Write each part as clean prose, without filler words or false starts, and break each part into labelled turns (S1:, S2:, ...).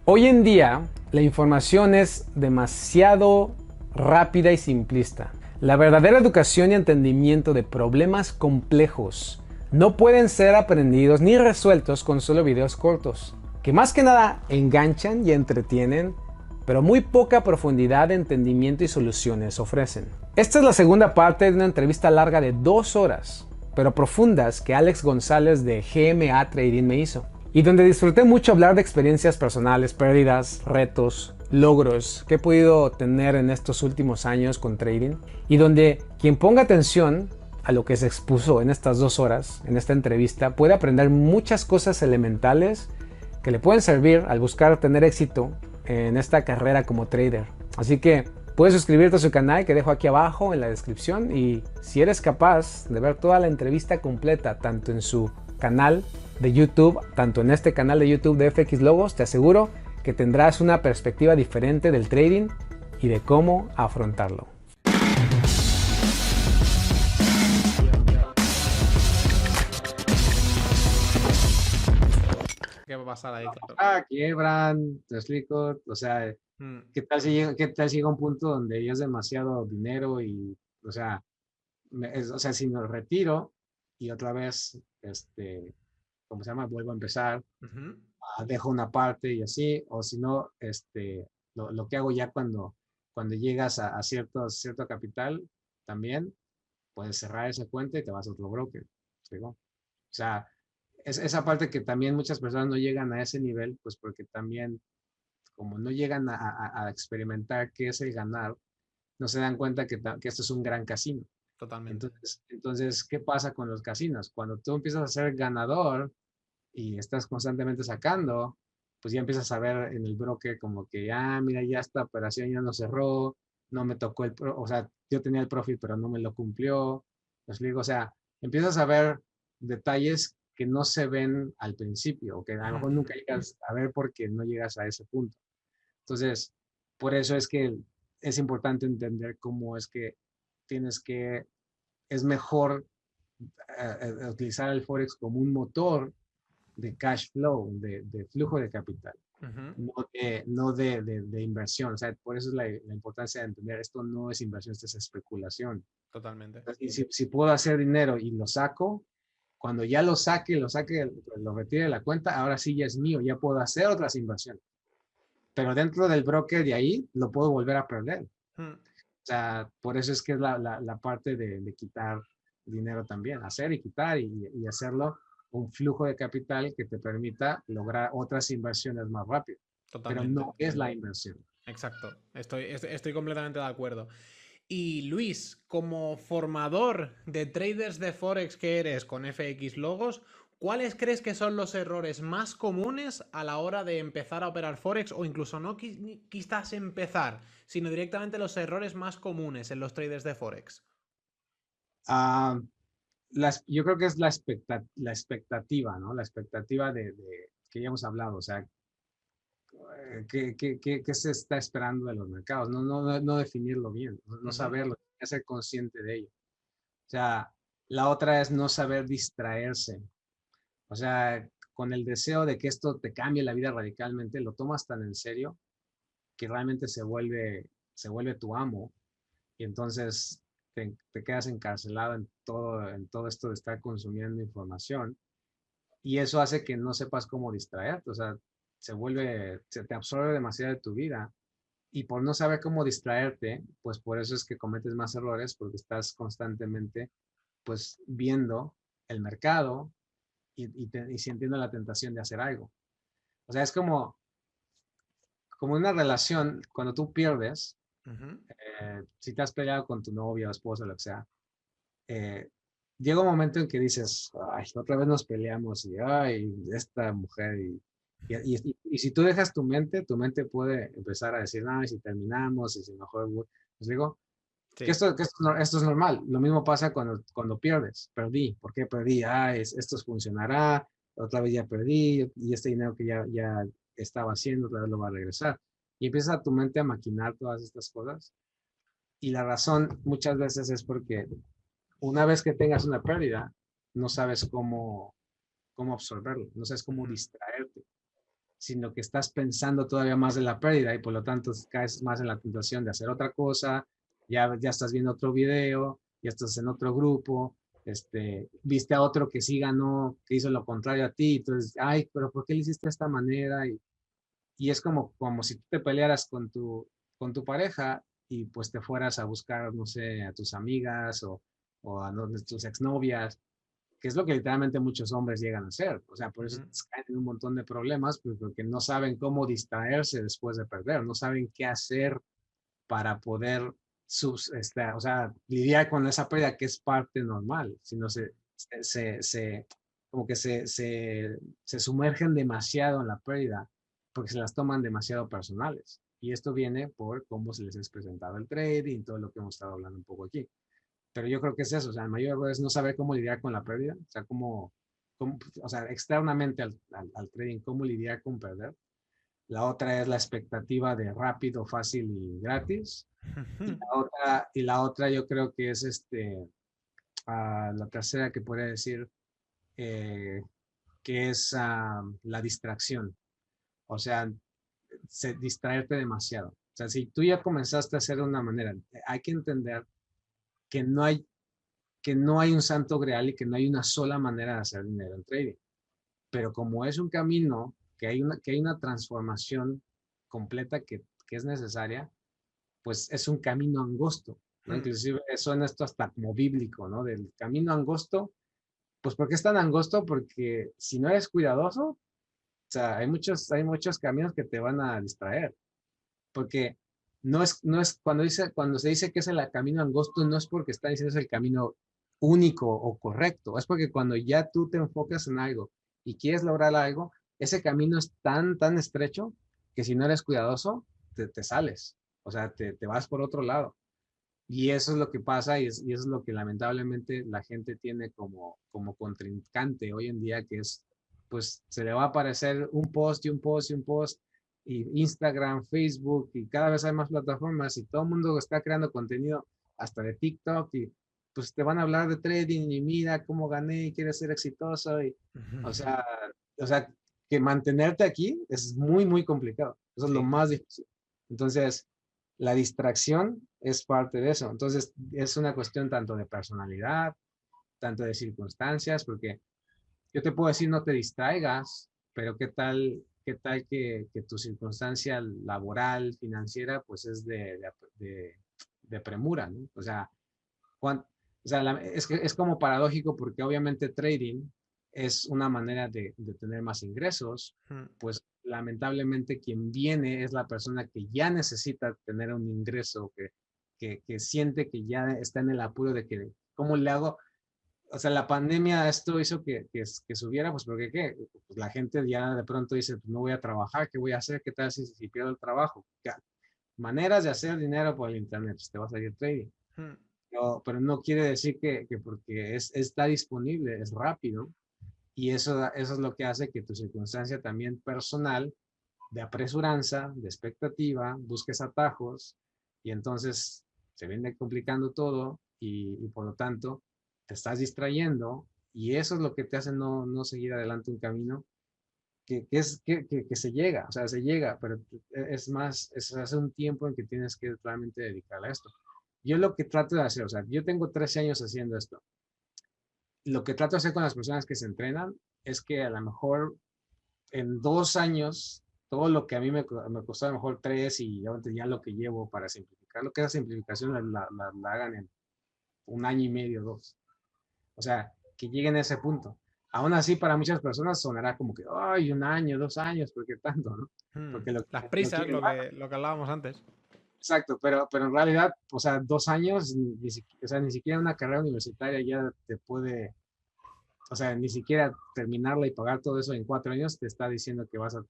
S1: Hoy en día, la información es demasiado rápida y simplista. La verdadera educación y entendimiento de problemas complejos no pueden ser aprendidos ni resueltos con solo videos cortos, que más que nada enganchan y entretienen, pero muy poca profundidad de entendimiento y soluciones ofrecen. Esta es la segunda parte de una entrevista larga de 2 horas, pero profundas, que Alex González de GMA Trading me hizo, y donde disfruté mucho hablar de experiencias personales, pérdidas, retos, logros que he podido tener en estos últimos años con trading, y donde quien ponga atención a lo que se expuso en estas 2 horas, en esta entrevista, puede aprender muchas cosas elementales que le pueden servir al buscar tener éxito en esta carrera como trader. Así que puedes suscribirte a su canal que dejo aquí abajo en la descripción, y si eres capaz de ver toda la entrevista completa tanto en su canal de YouTube, tanto en este canal de YouTube de FX Logos, te aseguro que tendrás una perspectiva diferente del trading y de cómo afrontarlo.
S2: ¿Qué va a pasar ahí? Claro.
S3: Quiebran, te explico, o sea,
S2: Mm,
S3: ¿qué tal si llega un punto donde ya es demasiado dinero y, o sea, o sea, si me retiro y otra vez, ¿cómo se llama? Vuelvo a empezar,
S2: ujú.
S3: dejo una parte y así, o si no, lo que hago ya cuando llegas a cierto capital, también puedes cerrar esa cuenta y te vas a otro broker. ¿Sí? O sea, es esa parte que también muchas personas no llegan a ese nivel, pues porque también, como no llegan a experimentar qué es el ganar, no se dan cuenta que esto es un gran casino.
S2: Totalmente.
S3: Entonces, ¿qué pasa con los casinos? Cuando tú empiezas a ser ganador y estás constantemente sacando, pues ya empiezas a ver en el broker como que, mira, ya esta operación ya no cerró, no me tocó o sea, yo tenía el profit, pero no me lo cumplió. Les digo, o sea, empiezas a ver detalles que no se ven al principio, o que a lo mejor nunca llegas a ver porque no llegas a ese punto. Entonces, por eso es que es importante entender cómo es que tienes que, es mejor utilizar el Forex como un motor de cash flow, de flujo de capital,
S2: Ujú.
S3: no de inversión. O sea, por eso es la importancia de entender, esto no es inversión, esto es especulación.
S2: Totalmente.
S3: Y si puedo hacer dinero y lo saco, cuando ya lo retire de la cuenta, ahora sí ya es mío, ya puedo hacer otras inversiones. Pero dentro del broker de ahí, lo puedo volver a perder. O
S2: Mm,
S3: sea, por eso es que es la parte de quitar dinero también, hacer y quitar y hacerlo un flujo de capital que te permita lograr otras inversiones más rápido, pero
S2: Totalmente.
S3: no es la inversión.
S2: Exacto. Estoy completamente de acuerdo. Y Luis, como formador de traders de Forex que eres con FX Logos, ¿cuáles crees que son los errores más comunes a la hora de empezar a operar Forex? O incluso no quizás empezar, sino directamente los errores más comunes en los traders de Forex.
S3: Ah, yo creo que es la expectativa, ¿no? La expectativa de que ya hemos hablado, o sea, ¿qué se está esperando de los mercados? No definirlo bien, no
S2: Ujú.
S3: saberlo, ser consciente de ello. O sea, la otra es no saber distraerse. O sea, con el deseo de que esto te cambie la vida radicalmente, lo tomas tan en serio que realmente se vuelve tu amo, y entonces te quedas encarcelado en todo esto de estar consumiendo información, y eso hace que no sepas cómo distraerte. O sea, se te absorbe demasiado de tu vida, y por no saber cómo distraerte, pues por eso es que cometes más errores, porque estás constantemente pues viendo el mercado y sintiendo la tentación de hacer algo. O sea, es como una relación. Cuando tú pierdes,
S2: Ujú.
S3: si te has peleado con tu novia o esposa, lo que sea, eh, llega un momento en que dices, ay, otra vez nos peleamos y, ay, esta mujer. Y si tú dejas tu mente puede empezar a decir, ay, si terminamos, y si mejor, pues digo, que
S2: Sí.
S3: esto es normal. Lo mismo pasa cuando pierdes. Perdí. ¿Por qué perdí? Esto funcionará. Otra vez ya perdí. Y este dinero que ya estaba haciendo, otra vez lo va a regresar. Y empieza tu mente a maquinar todas estas cosas. Y la razón muchas veces es porque una vez que tengas una pérdida, no sabes cómo absorberlo. No sabes cómo
S2: Ujú.
S3: distraerte. sino que estás pensando todavía más en la pérdida y por lo tanto caes más en la tentación de hacer otra cosa, ya estás viendo otro video, ya estás en otro grupo, viste a otro que sí ganó, que hizo lo contrario a ti, entonces, ay, pero ¿por qué le hiciste de esta manera? Y es como si tú te pelearas con tu pareja y pues te fueras a buscar, no sé, a tus amigas o a tus exnovias, que es lo que literalmente muchos hombres llegan a hacer. O sea, por eso caen en un montón de problemas, pues porque no saben cómo distraerse después de perder, no saben qué hacer para poder o sea, lidiar con esa pérdida que es parte normal, sino como que se sumergen demasiado en la pérdida porque se las toman demasiado personales. Y esto viene por cómo se les es presentado el trading, todo lo que hemos estado hablando un poco aquí. Pero yo creo que es eso, o sea, el mayor error es no saber cómo lidiar con la pérdida, o sea, o sea, externamente al trading, cómo lidiar con perder. La otra es la expectativa de rápido, fácil y gratis. Y la otra yo creo que es la tercera que podría decir, eh, que es la distracción. O sea, distraerte demasiado. O sea, si tú ya comenzaste a hacer de una manera, hay que entender que no hay un santo grial y que no hay una sola manera de hacer dinero en trading. Pero como es un camino, que hay una transformación completa que es necesaria, pues es un camino angosto, ¿no? Inclusive suena esto hasta como bíblico, ¿no? Del camino angosto, pues ¿por qué es tan angosto? Porque si no eres cuidadoso, o sea, hay muchos caminos que te van a distraer, porque no es cuando se dice que es el camino angosto, no es porque está diciendo es el camino único o correcto, es porque cuando ya tú te enfocas en algo y quieres lograr algo, ese camino es tan, tan estrecho que si no eres cuidadoso, te sales, o sea, te vas por otro lado. Y eso es lo que pasa y eso es lo que lamentablemente la gente tiene como contrincante hoy en día, que es, pues se le va a aparecer un post y un post y un post, y Instagram, Facebook, y cada vez hay más plataformas y todo el mundo está creando contenido hasta de TikTok y pues te van a hablar de trading y mira cómo gané y quieres ser exitoso y, o sea, o sea, que mantenerte aquí es muy, muy complicado. Eso es lo
S2: Sí.
S3: más difícil. Entonces, la distracción es parte de eso. Entonces, es una cuestión tanto de personalidad, tanto de circunstancias, porque yo te puedo decir no te distraigas, pero qué tal que tu circunstancia laboral, financiera, pues es de premura, ¿no? O sea, es como paradójico porque obviamente trading es una manera de tener más ingresos, pues lamentablemente quien viene es la persona que ya necesita tener un ingreso, que siente que ya está en el apuro de que, ¿cómo le hago? O sea, la pandemia esto hizo que subiera, pues porque ¿qué? Pues la gente ya de pronto dice, pues no voy a trabajar, ¿qué voy a hacer? ¿Qué tal si pierdo el trabajo? Maneras de hacer dinero por el internet, pues te vas a ir trading. Pero no quiere decir que porque está disponible, es rápido. Y eso es lo que hace que tu circunstancia también personal, de apresuranza, de expectativa, busques atajos y entonces se viene complicando todo y por lo tanto te estás distrayendo y eso es lo que te hace no seguir adelante un camino que se llega, o sea, se llega, pero es más, es hace un tiempo en que tienes que realmente dedicarle a esto. Yo lo que trato de hacer, o sea, yo tengo 13 años haciendo esto. Lo que trato de hacer con las personas que se entrenan es que a lo mejor en 2 años, todo lo que a mí me costó a lo mejor 3 y ya lo que llevo para simplificar, lo que es la simplificación la hagan en un año y medio, 2. O sea, que lleguen a ese punto. Aún así, para muchas personas sonará como que, ay, 1 año, 2 años, ¿por qué tanto, no? Porque
S2: Las
S3: lo
S2: prisas,
S3: quieren.
S2: lo que hablábamos antes.
S3: Exacto, pero en realidad, o sea, 2 años, o sea, ni siquiera una carrera universitaria ya te puede, o sea, ni siquiera terminarla y pagar todo eso en 4 años te está diciendo que vas a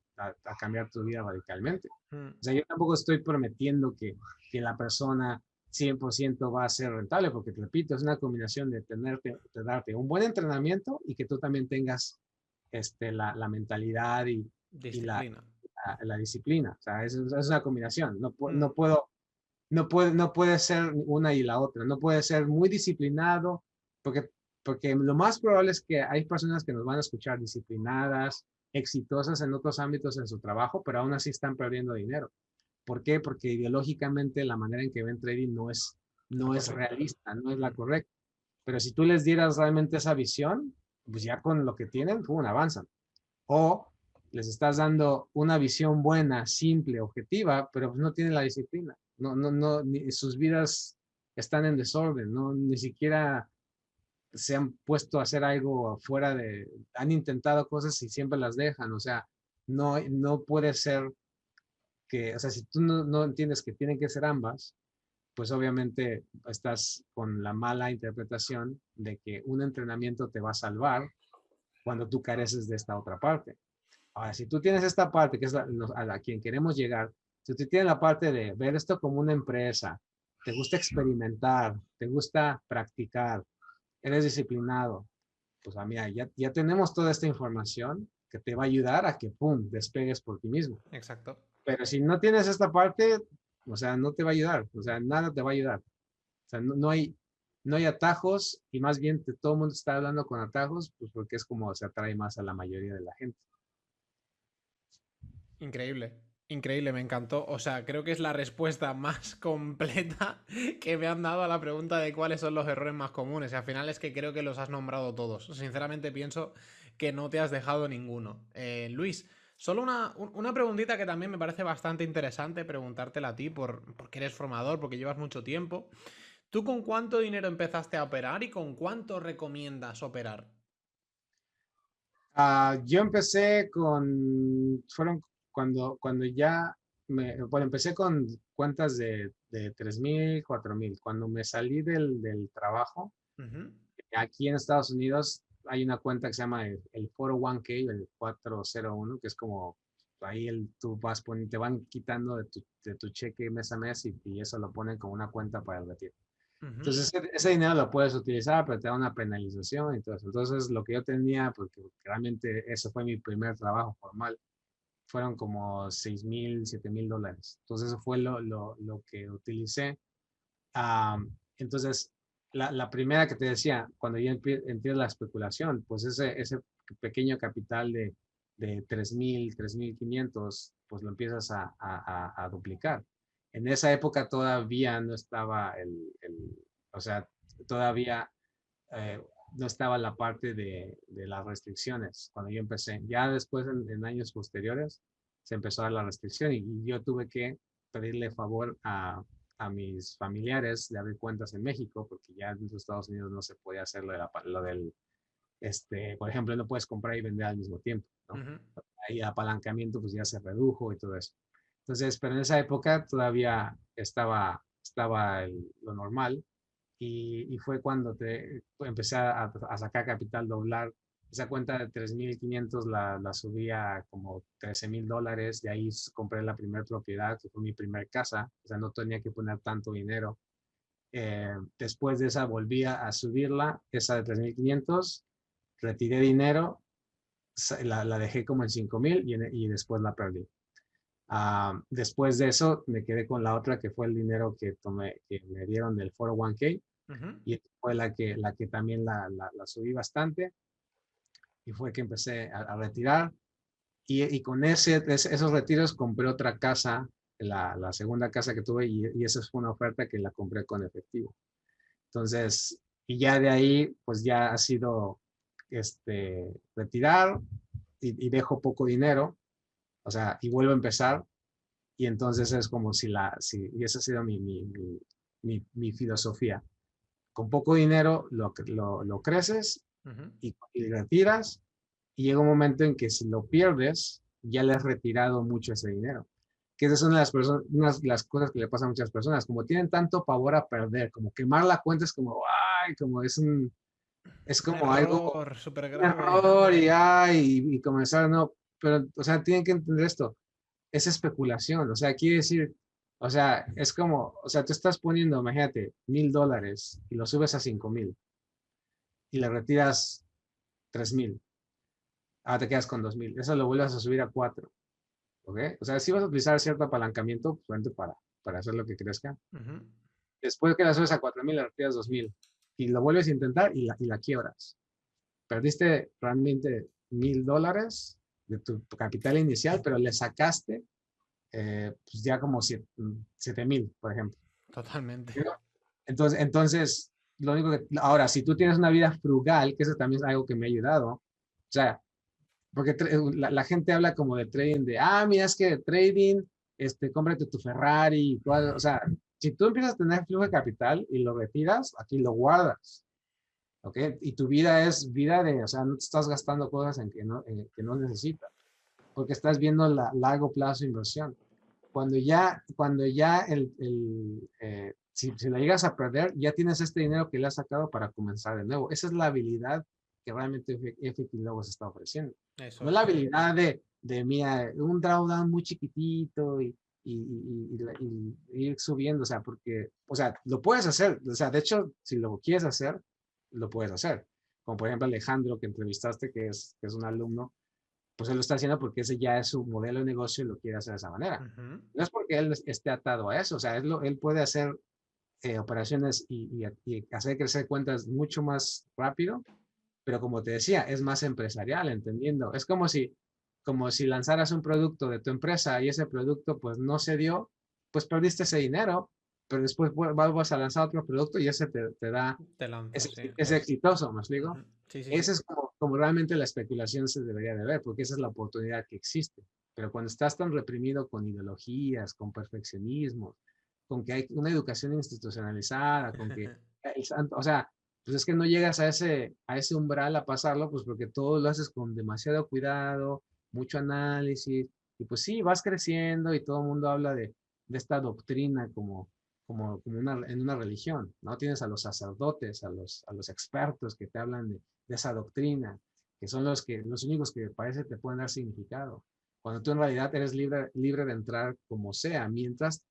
S3: cambiar tu vida radicalmente. O sea, yo tampoco estoy prometiendo que la persona 100% va a ser rentable, porque te repito, es una combinación de darte un buen entrenamiento y que tú también tengas la mentalidad y
S2: Disciplina.
S3: la disciplina. O sea, es una combinación. No,
S2: Mm.
S3: no puede ser una y la otra. No puede ser muy disciplinado, porque lo más probable es que hay personas que nos van a escuchar disciplinadas, exitosas en otros ámbitos en su trabajo, pero aún así están perdiendo dinero. ¿Por qué? Porque ideológicamente la manera en que ven trading no es realista, no es la correcta. Pero si tú les dieras realmente esa visión, pues ya con lo que tienen, ¡pum!, avanzan. O les estás dando una visión buena, simple, objetiva, pero pues no tienen la disciplina. Sus vidas están en desorden, no, ni siquiera se han puesto a hacer algo fuera de, han intentado cosas y siempre las dejan. O sea, no puede ser que, o sea, si tú no entiendes que tienen que ser ambas, pues obviamente estás con la mala interpretación de que un entrenamiento te va a salvar cuando tú careces de esta otra parte. Ahora, si tú tienes esta parte, que es a la quien queremos llegar, si tú tienes la parte de ver esto como una empresa, te gusta experimentar, te gusta practicar, eres disciplinado, pues mira, ya tenemos toda esta información que te va a ayudar a que, pum, despegues por ti mismo.
S2: Exacto.
S3: Pero si no tienes esta parte, o sea, no te va a ayudar, o sea, nada te va a ayudar. O sea, no hay atajos y más bien todo el mundo está hablando con atajos, pues porque es como se atrae más a la mayoría de la gente.
S2: Increíble. Increíble, me encantó. O sea, creo que es la respuesta más completa que me han dado a la pregunta de cuáles son los errores más comunes. Y al final es que creo que los has nombrado todos. Sinceramente pienso que no te has dejado ninguno. Luis, solo una preguntita que también me parece bastante interesante preguntártela a ti porque eres formador, porque llevas mucho tiempo. ¿Tú con cuánto dinero empezaste a operar y con cuánto recomiendas operar?
S3: Yo empecé fueron cuando ya, bueno, empecé con cuentas de 3,000, 4,000. Cuando me salí del trabajo,
S2: Ujú.
S3: aquí en Estados Unidos hay una cuenta que se llama el 401k, el 401, que es como ahí tú te van quitando de tu cheque mes a mes y eso lo ponen como una cuenta para el retiro.
S2: Ujú.
S3: Entonces, ese dinero lo puedes utilizar, pero te da una penalización y todo eso. Entonces, lo que yo tenía, porque realmente eso fue mi primer trabajo formal, fueron como 6,000, 7,000 dólares. Entonces, eso fue lo que utilicé. Entonces, la primera que te decía, cuando yo entré en la especulación, pues ese pequeño capital de 3,000, 3,500, pues lo empiezas a duplicar. En esa época todavía no estaba o sea, todavía eh, no estaba la parte de las restricciones cuando yo empecé. Ya después, en años posteriores, se empezó a dar la restricción y yo tuve que pedirle favor a mis familiares de abrir cuentas en México, porque ya en los Estados Unidos no se podía hacer lo del, por ejemplo, no puedes comprar y vender al mismo tiempo, ¿no?
S2: Ujú.
S3: Ahí el apalancamiento pues ya se redujo y todo eso. Entonces, pero en esa época todavía estaba lo normal y fue cuando empecé a sacar capital, doblar. Esa cuenta de 3,500 la subí a como 13,000 dólares. De ahí compré la primera propiedad, que fue mi primer casa. O sea, no tenía que poner tanto dinero. Después de esa volví a subirla, esa de 3,500. Retiré dinero, la dejé como en 5,000 y después la perdí. Después de eso me quedé con la otra que fue el dinero que me dieron del 401k
S2: Ujú.
S3: y fue la que también la subí bastante y fue que empecé a retirar y con esos retiros compré otra casa, la segunda casa que tuve y esa fue una oferta que la compré con efectivo. Entonces, y ya de ahí pues ya ha sido retirar y dejo poco dinero, o sea, y vuelvo a empezar y entonces es como y esa ha sido mi filosofía. Con poco dinero lo creces
S2: Ujú.
S3: y retiras y llega un momento en que si lo pierdes, ya le has retirado mucho ese dinero. Que esa es una de las cosas que le pasa a muchas personas, como tienen tanto pavor a perder, como quemar la cuenta es como, ay, como es
S2: Un
S3: como algo,
S2: error súper
S3: un
S2: grave.
S3: error y ay, y comenzar, no, pero, o sea, tienen que entender esto, es especulación, o sea, quiere decir, o sea, es como, o sea, tú estás poniendo, imagínate, $1,000 y lo subes a 5,000 y le retiras 3,000. Ahora te quedas con 2,000. Eso lo vuelves a subir a 4. ¿Ok? O sea, si vas a utilizar cierto apalancamiento pues, para hacer lo que crezca.
S2: Ujú.
S3: Después que la subes a 4,000, le retiras 2,000. Y lo vuelves a intentar y la quiebras. Perdiste realmente $1,000 de tu capital inicial, pero le sacaste pues ya como 7,000, por ejemplo.
S2: Totalmente.
S3: ¿No? Entonces, lo único que, ahora, si tú tienes una vida frugal, que eso también es algo que me ha ayudado, o sea, porque la gente habla como de trading, de, mira, es que trading, cómprate tu Ferrari, o sea, si tú empiezas a tener flujo de capital y lo retiras, aquí lo guardas, ¿ok? Y tu vida es vida de, o sea, no te estás gastando cosas en que no necesitas, porque estás viendo la largo plazo inversión. Cuando ya si la llegas a perder, ya tienes este dinero que le has sacado para comenzar de nuevo. Esa es la habilidad que realmente FX Logos está ofreciendo.
S2: Eso
S3: No la
S2: es.
S3: habilidad de mira, un drawdown muy chiquitito y ir subiendo, o sea, porque, o sea, lo puedes hacer, o sea, de hecho, si lo quieres hacer, lo puedes hacer. Como por ejemplo Alejandro, que entrevistaste, que es un alumno, pues él lo está haciendo porque ese ya es su modelo de negocio y lo quiere hacer de esa manera.
S2: Ujú.
S3: No es porque él esté atado a eso, o sea, él puede hacer operaciones y hacer crecer cuentas mucho más rápido, pero como te decía, es más empresarial, entendiendo. Es como si lanzaras un producto de tu empresa y ese producto pues no se dio, pues perdiste ese dinero, pero después vas a lanzar otro producto y ese te da,
S2: Te lanzas, sí.
S3: es exitoso, ¿me explico?
S2: Ujú. Sí, sí,
S3: Esa
S2: sí.
S3: es como realmente la especulación se debería de ver, porque esa es la oportunidad que existe. Pero cuando estás tan reprimido con ideologías, con perfeccionismo, con que hay una educación institucionalizada, con que, o sea, pues es que no llegas a ese umbral a pasarlo, pues porque todo lo haces con demasiado cuidado, mucho análisis, y pues sí, vas creciendo y todo el mundo habla de esta doctrina como en una religión, ¿no? Tienes a los sacerdotes, a los expertos que te hablan de esa doctrina, que son los únicos que parece te pueden dar significado. Cuando tú en realidad eres libre de entrar como sea, mientras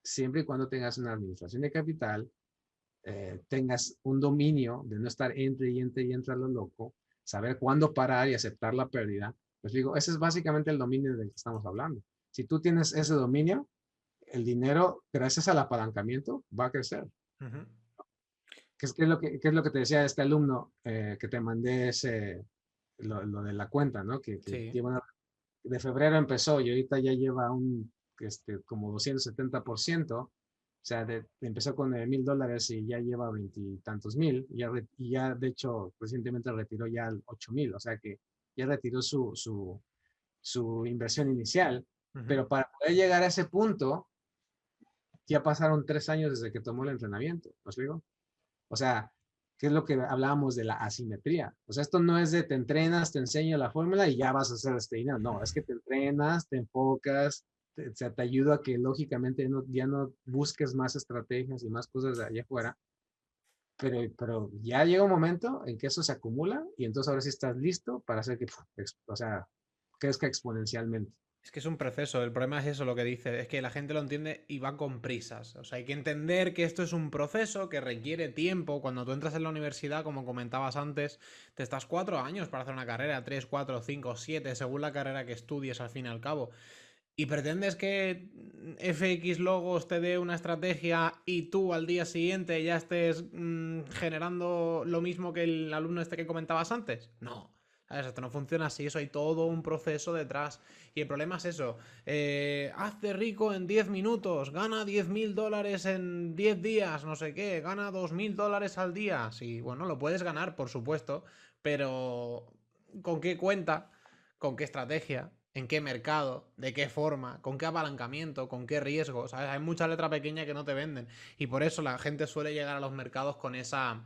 S3: siempre y cuando tengas una administración de capital, tengas un dominio de no estar entre a lo loco, saber cuándo parar y aceptar la pérdida. Pues digo, ese es básicamente el dominio del que estamos hablando. Si tú tienes ese dominio, el dinero, gracias al apalancamiento, va a crecer.
S2: Ujú.
S3: ¿Qué es lo que te decía este alumno que te mandé lo de la cuenta, ¿no? Que
S2: Sí.
S3: lleva de febrero empezó y ahorita ya lleva como 270%. O sea, empezó con $1,000 y ya lleva veintitantos mil. Y ya, de hecho, recientemente retiró ya 8,000. O sea que ya retiró su inversión inicial.
S2: Ujú.
S3: Pero para poder llegar a ese punto, ya pasaron 3 años desde que tomó el entrenamiento. ¿Me explico? O sea, ¿qué es lo que hablábamos de la asimetría? O sea, esto no es de te entrenas, te enseño la fórmula y ya vas a hacer este dinero. No, es que te entrenas, te enfocas, te ayuda a que lógicamente ya no busques más estrategias y más cosas de allá afuera. Pero ya llega un momento en que eso se acumula y entonces ahora sí estás listo para hacer que, o sea, crezca exponencialmente.
S2: Es que es un proceso, el problema es eso lo que dice, es que la gente lo entiende y va con prisas. O sea, hay que entender que esto es un proceso que requiere tiempo. Cuando tú entras en la universidad, como comentabas antes, te estás 4 años para hacer una carrera, 3, 4, 5, 7, según la carrera que estudies al fin y al cabo. Y pretendes que FX Logos te dé una estrategia y tú al día siguiente ya estés generando lo mismo que el alumno este que comentabas antes. No. ¿Sabes? Esto no funciona así, eso hay todo un proceso detrás. Y el problema es eso. Hazte rico en 10 minutos, gana $10,000 en 10 días, no sé qué, gana $2,000 al día. Sí, bueno, lo puedes ganar, por supuesto, pero ¿con qué cuenta? ¿Con qué estrategia? ¿En qué mercado? ¿De qué forma? ¿Con qué apalancamiento? ¿Con qué riesgo? ¿Sabes? Hay mucha letra pequeña que no te venden. Y por eso la gente suele llegar a los mercados con esa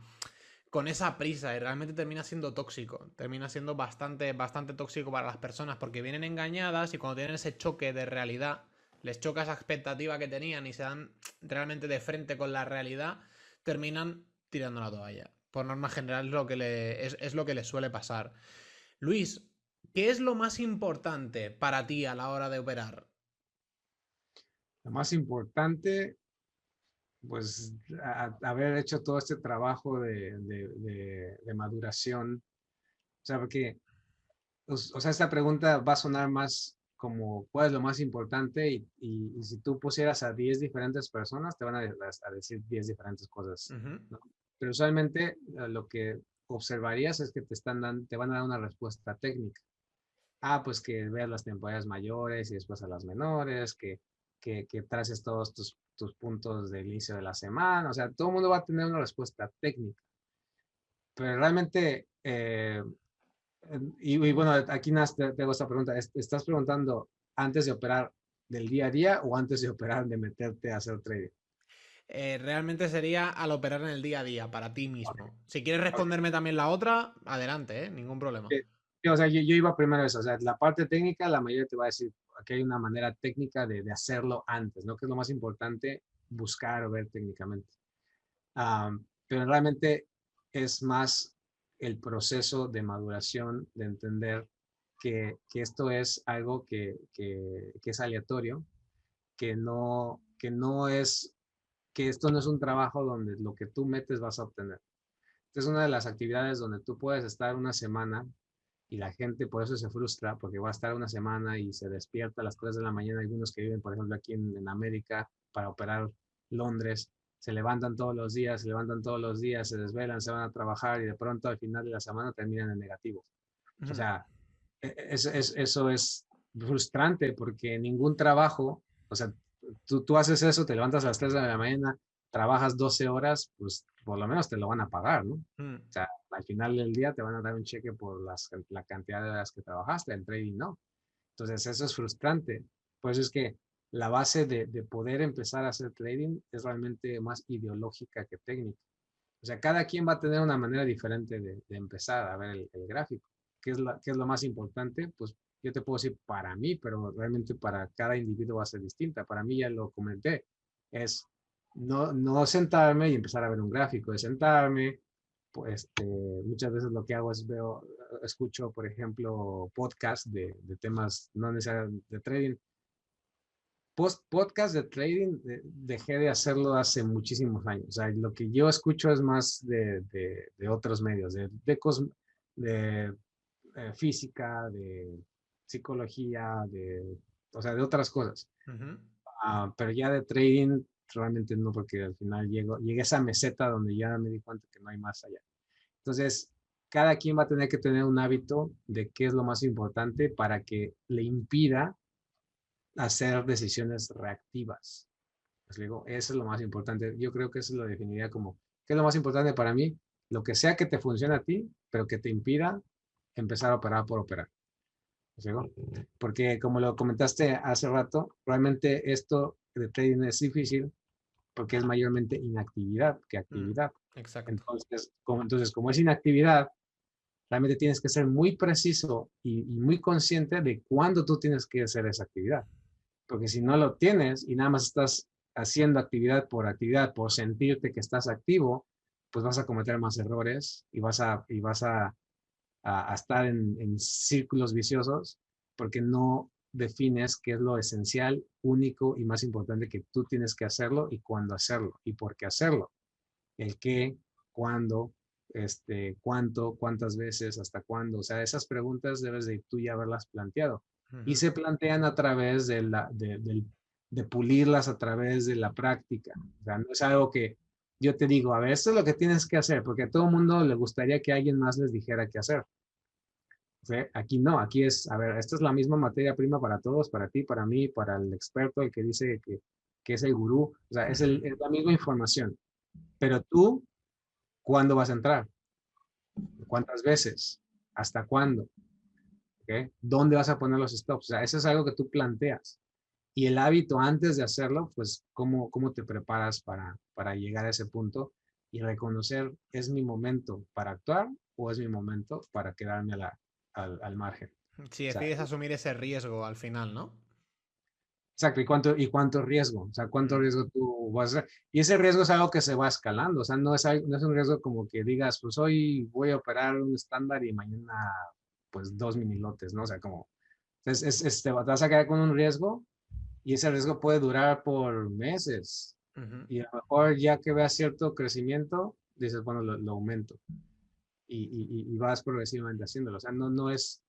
S2: prisa y realmente termina siendo tóxico. Termina siendo bastante, bastante tóxico para las personas porque vienen engañadas y cuando tienen ese choque de realidad, les choca esa expectativa que tenían y se dan realmente de frente con la realidad, terminan tirando la toalla. Por norma general es lo que les suele pasar. Luis, ¿qué es lo más importante para ti a la hora de operar?
S3: Lo más importante, pues, haber hecho todo este trabajo de maduración. O sea, porque, o sea, esta pregunta va a sonar más como, ¿cuál es lo más importante? Y si tú pusieras a 10 diferentes personas, te van a decir 10 diferentes cosas,
S2: Ujú.
S3: ¿no? Pero usualmente lo que observarías es que te van a dar una respuesta técnica. pues que veas las temporadas mayores y después a las menores, que traces todos tus puntos de inicio de la semana. O sea, todo el mundo va a tener una respuesta técnica. Pero realmente, y bueno, aquí te hago esta pregunta. ¿Estás preguntando antes de operar del día a día o antes de operar de meterte a hacer trading?
S2: Realmente sería al operar en el día a día, para ti
S3: Ok,
S2: mismo. Si quieres
S3: ok.
S2: responderme también la otra, adelante, ningún problema.
S3: Sí, o sea, yo iba primero a eso. O sea, la parte técnica, la mayoría te va a decir que hay una manera técnica de hacerlo antes, ¿no? Que es lo más importante, buscar o ver técnicamente. Pero realmente es más el proceso de maduración, de entender que esto es algo que es aleatorio, que no es, que esto no es un trabajo donde lo que tú metes vas a obtener. Esta es una de las actividades donde tú puedes estar una semana y la gente por eso se frustra, porque va a estar una semana y se despierta a las 3 de la mañana. Algunos que viven, por ejemplo, aquí en América para operar Londres, se levantan todos los días, se levantan todos los días, se desvelan, se van a trabajar y de pronto al final de la semana terminan en negativo. O
S2: Ujú.
S3: sea, eso es frustrante porque ningún trabajo, o sea, tú haces eso, te levantas a las 3 de la mañana, trabajas 12 horas, pues por lo menos te lo van a pagar, ¿no?
S2: Mm.
S3: O sea, al final del día te van a dar un cheque por la cantidad de horas que trabajaste, el trading no. Entonces eso es frustrante. Por eso es que la base de poder empezar a hacer trading es realmente más ideológica que técnica. O sea, cada quien va a tener una manera diferente de empezar a ver el gráfico. ¿Qué es lo más importante? Pues yo te puedo decir para mí, pero realmente para cada individuo va a ser distinta. Para mí, ya lo comenté, es no sentarme y empezar a ver un gráfico, es sentarme, pues muchas veces lo que hago es escucho, por ejemplo, podcast de temas no necesariamente de trading. Podcast de trading dejé de hacerlo hace muchísimos años. O sea, lo que yo escucho es más de otros medios, de física, de psicología, o sea, de otras cosas.
S2: Ujú.
S3: Pero ya de trading realmente no, porque al final llegué a esa meseta donde ya me di cuenta que no hay más allá. Entonces, cada quien va a tener que tener un hábito de qué es lo más importante para que le impida hacer decisiones reactivas. Les digo, eso es lo más importante. Yo creo que eso lo definiría como, ¿qué es lo más importante para mí? Lo que sea que te funcione a ti, pero que te impida empezar a operar por operar. ¿Les digo? Porque como lo comentaste hace rato, realmente esto de trading es difícil porque es mayormente inactividad que
S2: Mm.
S3: actividad.
S2: Exacto.
S3: Entonces, como es inactividad, realmente tienes que ser muy preciso y muy consciente de cuándo tú tienes que hacer esa actividad. Porque si no lo tienes y nada más estás haciendo actividad, por sentirte que estás activo, pues vas a cometer más errores y vas a estar en círculos viciosos porque no defines qué es lo esencial, único y más importante que tú tienes que hacerlo y cuándo hacerlo y por qué hacerlo. El qué, cuándo, cuánto, cuántas veces, hasta cuándo. O sea, esas preguntas debes de tú ya haberlas planteado. Y
S2: Ujú.
S3: se plantean a través de pulirlas a través de la práctica. O sea, no es algo que yo te digo, a ver, esto es lo que tienes que hacer, porque a todo mundo le gustaría que alguien más les dijera qué hacer. ¿Sí? Aquí no, aquí es, a ver, esta es la misma materia prima para todos, para ti, para mí, para el experto, el que dice que es el gurú. O sea, es,
S2: Ujú.
S3: es la misma información. Pero tú, ¿cuándo vas a entrar? ¿Cuántas veces? ¿Hasta cuándo? ¿Okay? ¿Dónde vas a poner los stops? O sea, eso es algo que tú planteas. Y el hábito antes de hacerlo, pues, ¿cómo te preparas para llegar a ese punto y reconocer, ¿es mi momento para actuar o es mi momento para quedarme al margen?
S2: Si
S3: O sea,
S2: decides asumir ese riesgo al final, ¿no?
S3: exacto, ¿y cuánto riesgo? O sea, ¿cuánto
S2: Mm.
S3: riesgo tú vas a hacer? Y ese riesgo es algo que se va escalando, o sea, no es un riesgo como que digas, pues hoy voy a operar un estándar y mañana, pues 2 mini lotes, ¿no? O sea, como, te vas a quedar con un riesgo y ese riesgo puede durar por meses.
S2: Ujú.
S3: Y a lo mejor ya que veas cierto crecimiento, dices, bueno, lo aumento. Y vas progresivamente haciéndolo. O sea, no es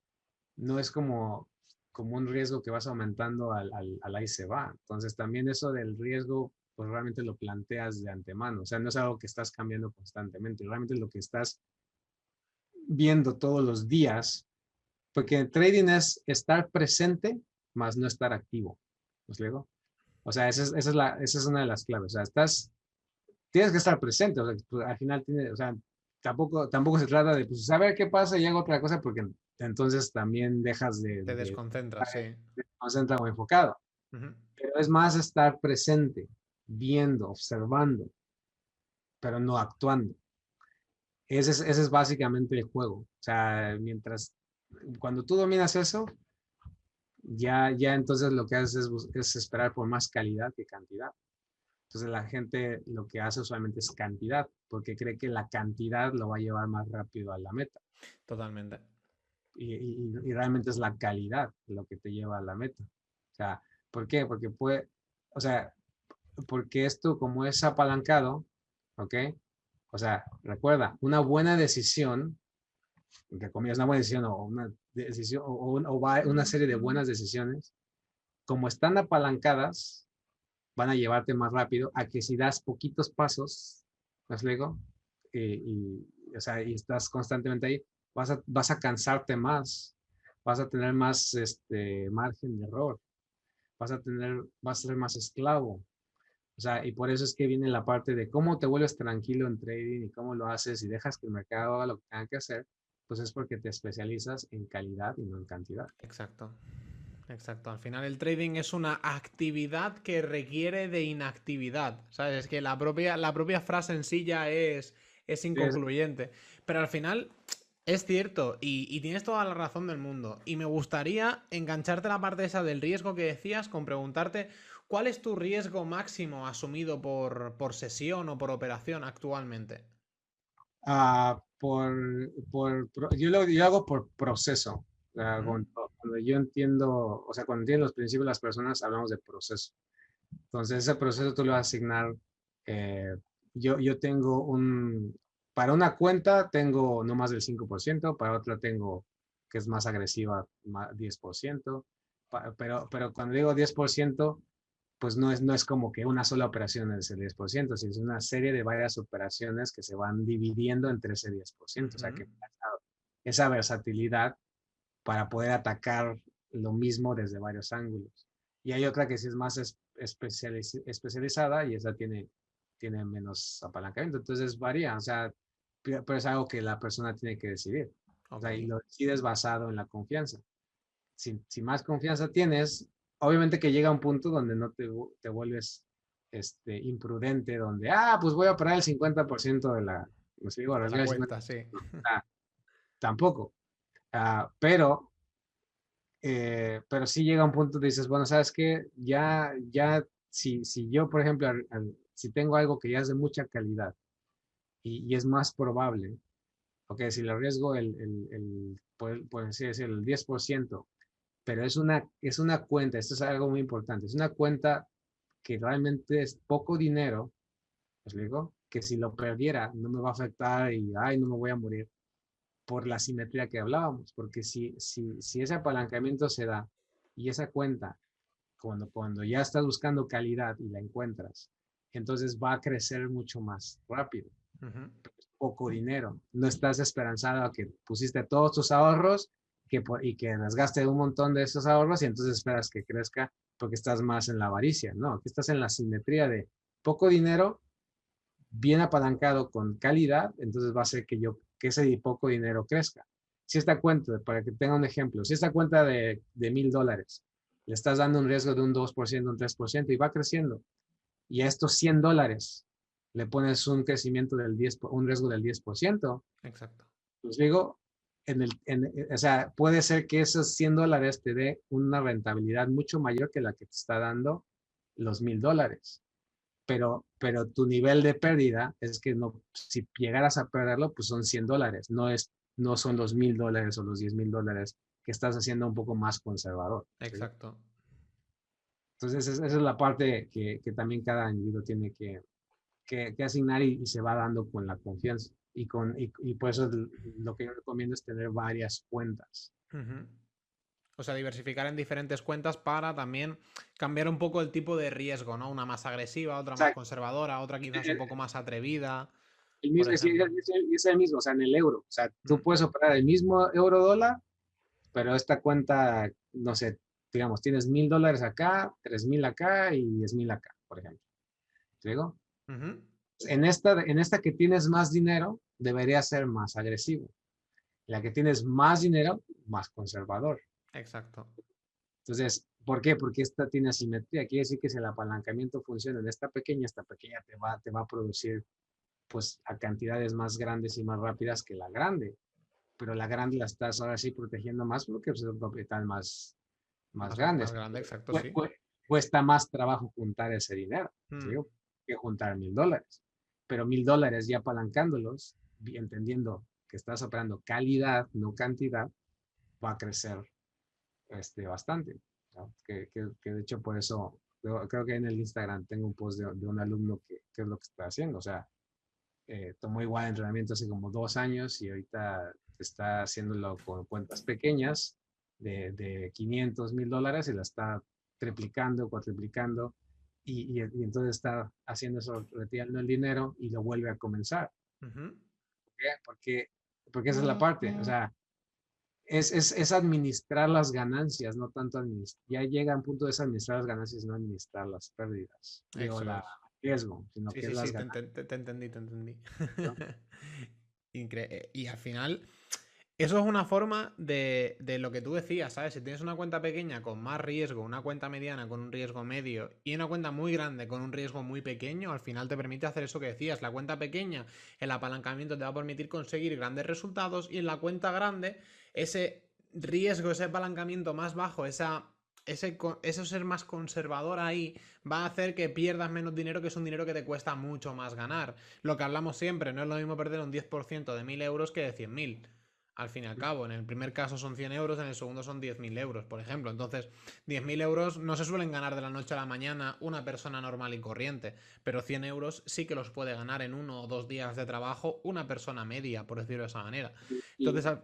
S3: como un riesgo que vas aumentando al ahí se va. Entonces también eso del riesgo, pues realmente lo planteas de antemano. O sea, no es algo que estás cambiando constantemente. Realmente lo que estás viendo todos los días porque el trading es estar presente más no estar activo. ¿Me explico? O sea, esa es una de las claves. O sea, tienes que estar presente. O sea, pues, al final o sea, tampoco se trata de pues, saber qué pasa y hago otra cosa porque entonces también dejas
S2: Te desconcentras, sí.
S3: de concentrado o enfocado.
S2: Ujú.
S3: Pero es más estar presente, viendo, observando, pero no actuando. Ese es básicamente el juego. O sea, cuando tú dominas eso, ya entonces lo que haces es esperar por más calidad que cantidad. Entonces la gente lo que hace usualmente es cantidad, porque cree que la cantidad lo va a llevar más rápido a la meta.
S2: Totalmente.
S3: Y realmente es la calidad lo que te lleva a la meta. O sea, ¿por qué? O sea, porque esto como es apalancado, ¿ok? O sea, recuerda, una buena decisión, entre comillas, una buena decisión o una decisión una serie de buenas decisiones, como están apalancadas, van a llevarte más rápido a que si das poquitos pasos, ¿me explico? O sea, y estás constantemente ahí, vas a cansarte más, vas a tener más margen de error, vas a ser más esclavo. O sea, y por eso es que viene la parte de cómo te vuelves tranquilo en trading y cómo lo haces y dejas que el mercado haga lo que tenga que hacer, pues es porque te especializas en calidad y no en cantidad.
S2: Exacto. Exacto. Al final el trading es una actividad que requiere de inactividad. ¿Sabes? Es que la propia frase en sí ya es
S3: Es-
S2: inconcluyente. Pero al final es cierto y tienes toda la razón del mundo. Y me gustaría engancharte la parte esa del riesgo que decías con preguntarte cuál es tu riesgo máximo asumido por sesión o por operación actualmente.
S3: yo lo hago por proceso. O sea,
S2: Ujú.
S3: cuando yo entiendo, o sea, cuando entiendo los principios de las personas, hablamos de proceso. Entonces, ese proceso tú lo vas a asignar. eh, yo tengo para una cuenta tengo no más del 5%, para otra tengo que es más agresiva, 10%, pero cuando digo 10%, pues no es como que una sola operación es el 10%, sino es una serie de varias operaciones que se van dividiendo entre ese 10%. O sea,
S2: Ujú.
S3: que esa versatilidad para poder atacar lo mismo desde varios ángulos. Y hay otra que sí es más especializada y esa tiene menos apalancamiento. Entonces varía, o sea, pero es algo que la persona tiene que decidir. O
S2: Ok.
S3: sea, y lo decides basado en la confianza. Si más confianza tienes, obviamente que llega un punto donde no te vuelves imprudente, donde, pues voy a parar el 50% pues digo,
S2: De la
S3: arriba del
S2: cuenta,
S3: 50%.
S2: sí.
S3: Ah, tampoco. Pero sí llega un punto donde dices, bueno, ¿sabes qué? Ya, si yo, por ejemplo, si tengo algo que ya es de mucha calidad y es más probable, ok, si le arriesgo por así decirlo, el 10%, pero es una cuenta, esto es algo muy importante, es una cuenta que realmente es poco dinero, ¿os digo? Que si lo perdiera no me va a afectar y, ay, no me voy a morir por la simetría que hablábamos, porque si ese apalancamiento se da y esa cuenta, cuando ya estás buscando calidad y la encuentras, entonces va a crecer mucho más rápido.
S2: Ujú.
S3: Poco dinero. No estás esperanzado a que pusiste todos tus ahorros y que desgaste un montón de esos ahorros y entonces esperas que crezca porque estás más en la avaricia. No, aquí estás en la simetría de poco dinero, bien apalancado con calidad, entonces va a hacer que ese poco dinero crezca. Si esta cuenta, para que tenga un ejemplo, si esta cuenta de $1,000 le estás dando un riesgo de un 2%, un 3% y va creciendo, y a estos $100 le pones un crecimiento un riesgo del 10%,
S2: Exacto.
S3: pues digo, o sea, puede ser que esos $100 te dé una rentabilidad mucho mayor que la que te está dando los $1,000. Pero tu nivel de pérdida es que no, si llegaras a perderlo, pues son $100, no son los $1,000 o los $10,000 que estás haciendo un poco más conservador. ¿Sí?
S2: Exacto.
S3: Entonces, esa es la parte que también cada individuo tiene que asignar y se va dando con la confianza. Y por eso lo que yo recomiendo es tener varias cuentas.
S2: Ujú. O sea, diversificar en diferentes cuentas para también cambiar un poco el tipo de riesgo, ¿no? Una más agresiva, otra
S3: O
S2: más
S3: sea,
S2: conservadora, otra quizás un poco más atrevida,
S3: el
S2: por
S3: mismo,
S2: ejemplo.
S3: es el mismo, o sea, en el euro. O sea, tú
S2: Mm.
S3: puedes operar el mismo euro dólar, pero esta cuenta, no sé, digamos, tienes $1,000 acá, 3,000 acá y 10,000 acá, por ejemplo. ¿Te digo?
S2: Ujú.
S3: En esta que tienes más dinero, debería ser más agresivo. La que tienes más dinero, más conservador.
S2: Exacto.
S3: Entonces, ¿por qué? Porque esta tiene asimetría. Quiere decir que si el apalancamiento funciona en esta pequeña te va a producir pues a cantidades más grandes y más rápidas que la grande. Pero la grande la estás ahora sí protegiendo más porque es un capital más grande.
S2: Más grande, exacto, sí.
S3: Cuesta más trabajo juntar ese dinero, ¿sí?
S2: Mm.
S3: Que juntar $1,000. Pero $1,000 ya apalancándolos, entendiendo que estás operando calidad, no cantidad, va a crecer bastante, ¿no? Que de hecho por eso, creo que en el Instagram tengo un post de un alumno que es lo que está haciendo. O sea, tomó igual entrenamiento hace como 2 años y ahorita está haciéndolo con cuentas pequeñas de 500, $1,000 y la está triplicando, cuatriplicando y entonces está haciendo eso, retirando el dinero y lo vuelve a comenzar.
S2: Ujú.
S3: ¿Por qué? Porque esa es la parte. O sea, es administrar las ganancias, no tanto administrar. Ya llega un punto de administrar las ganancias, no administrar las pérdidas. Digo,
S2: Eso
S3: la
S2: es.
S3: riesgo, sino
S2: Sí,
S3: que es
S2: sí,
S3: las
S2: sí,
S3: ganancias.
S2: te entendí, te entendí.
S3: ¿No?
S2: Y al final, eso es una forma de lo que tú decías, ¿sabes? Si tienes una cuenta pequeña con más riesgo, una cuenta mediana con un riesgo medio y una cuenta muy grande con un riesgo muy pequeño, al final te permite hacer eso que decías. La cuenta pequeña, el apalancamiento te va a permitir conseguir grandes resultados y en la cuenta grande, ese riesgo, ese apalancamiento más bajo, eso ser más conservador ahí va a hacer que pierdas menos dinero, que es un dinero que te cuesta mucho más ganar. Lo que hablamos siempre, no es lo mismo perder un 10% de 1.000 euros que de 100.000. Al fin y al cabo, en el primer caso son 100 euros, en el segundo son 10.000 euros, por ejemplo. Entonces, 10.000 euros no se suelen ganar de la noche a la mañana una persona normal y corriente, pero 100 euros sí que los puede ganar en 1 o 2 días de trabajo una persona media, por decirlo de esa manera.
S3: Y,
S2: Entonces,